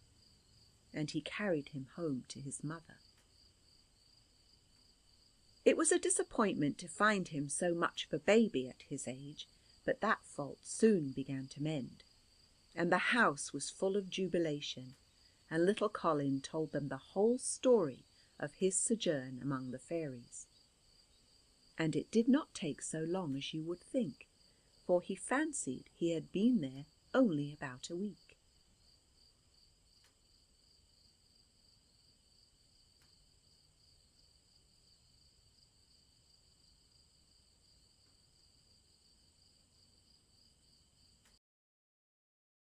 and he carried him home to his mother. It was a disappointment to find him so much of a baby at his age, but that fault soon began to mend, and the house was full of jubilation, and little Colin told them the whole story of his sojourn among the fairies. And it did not take so long as you would think, for he fancied he had been there only about a week.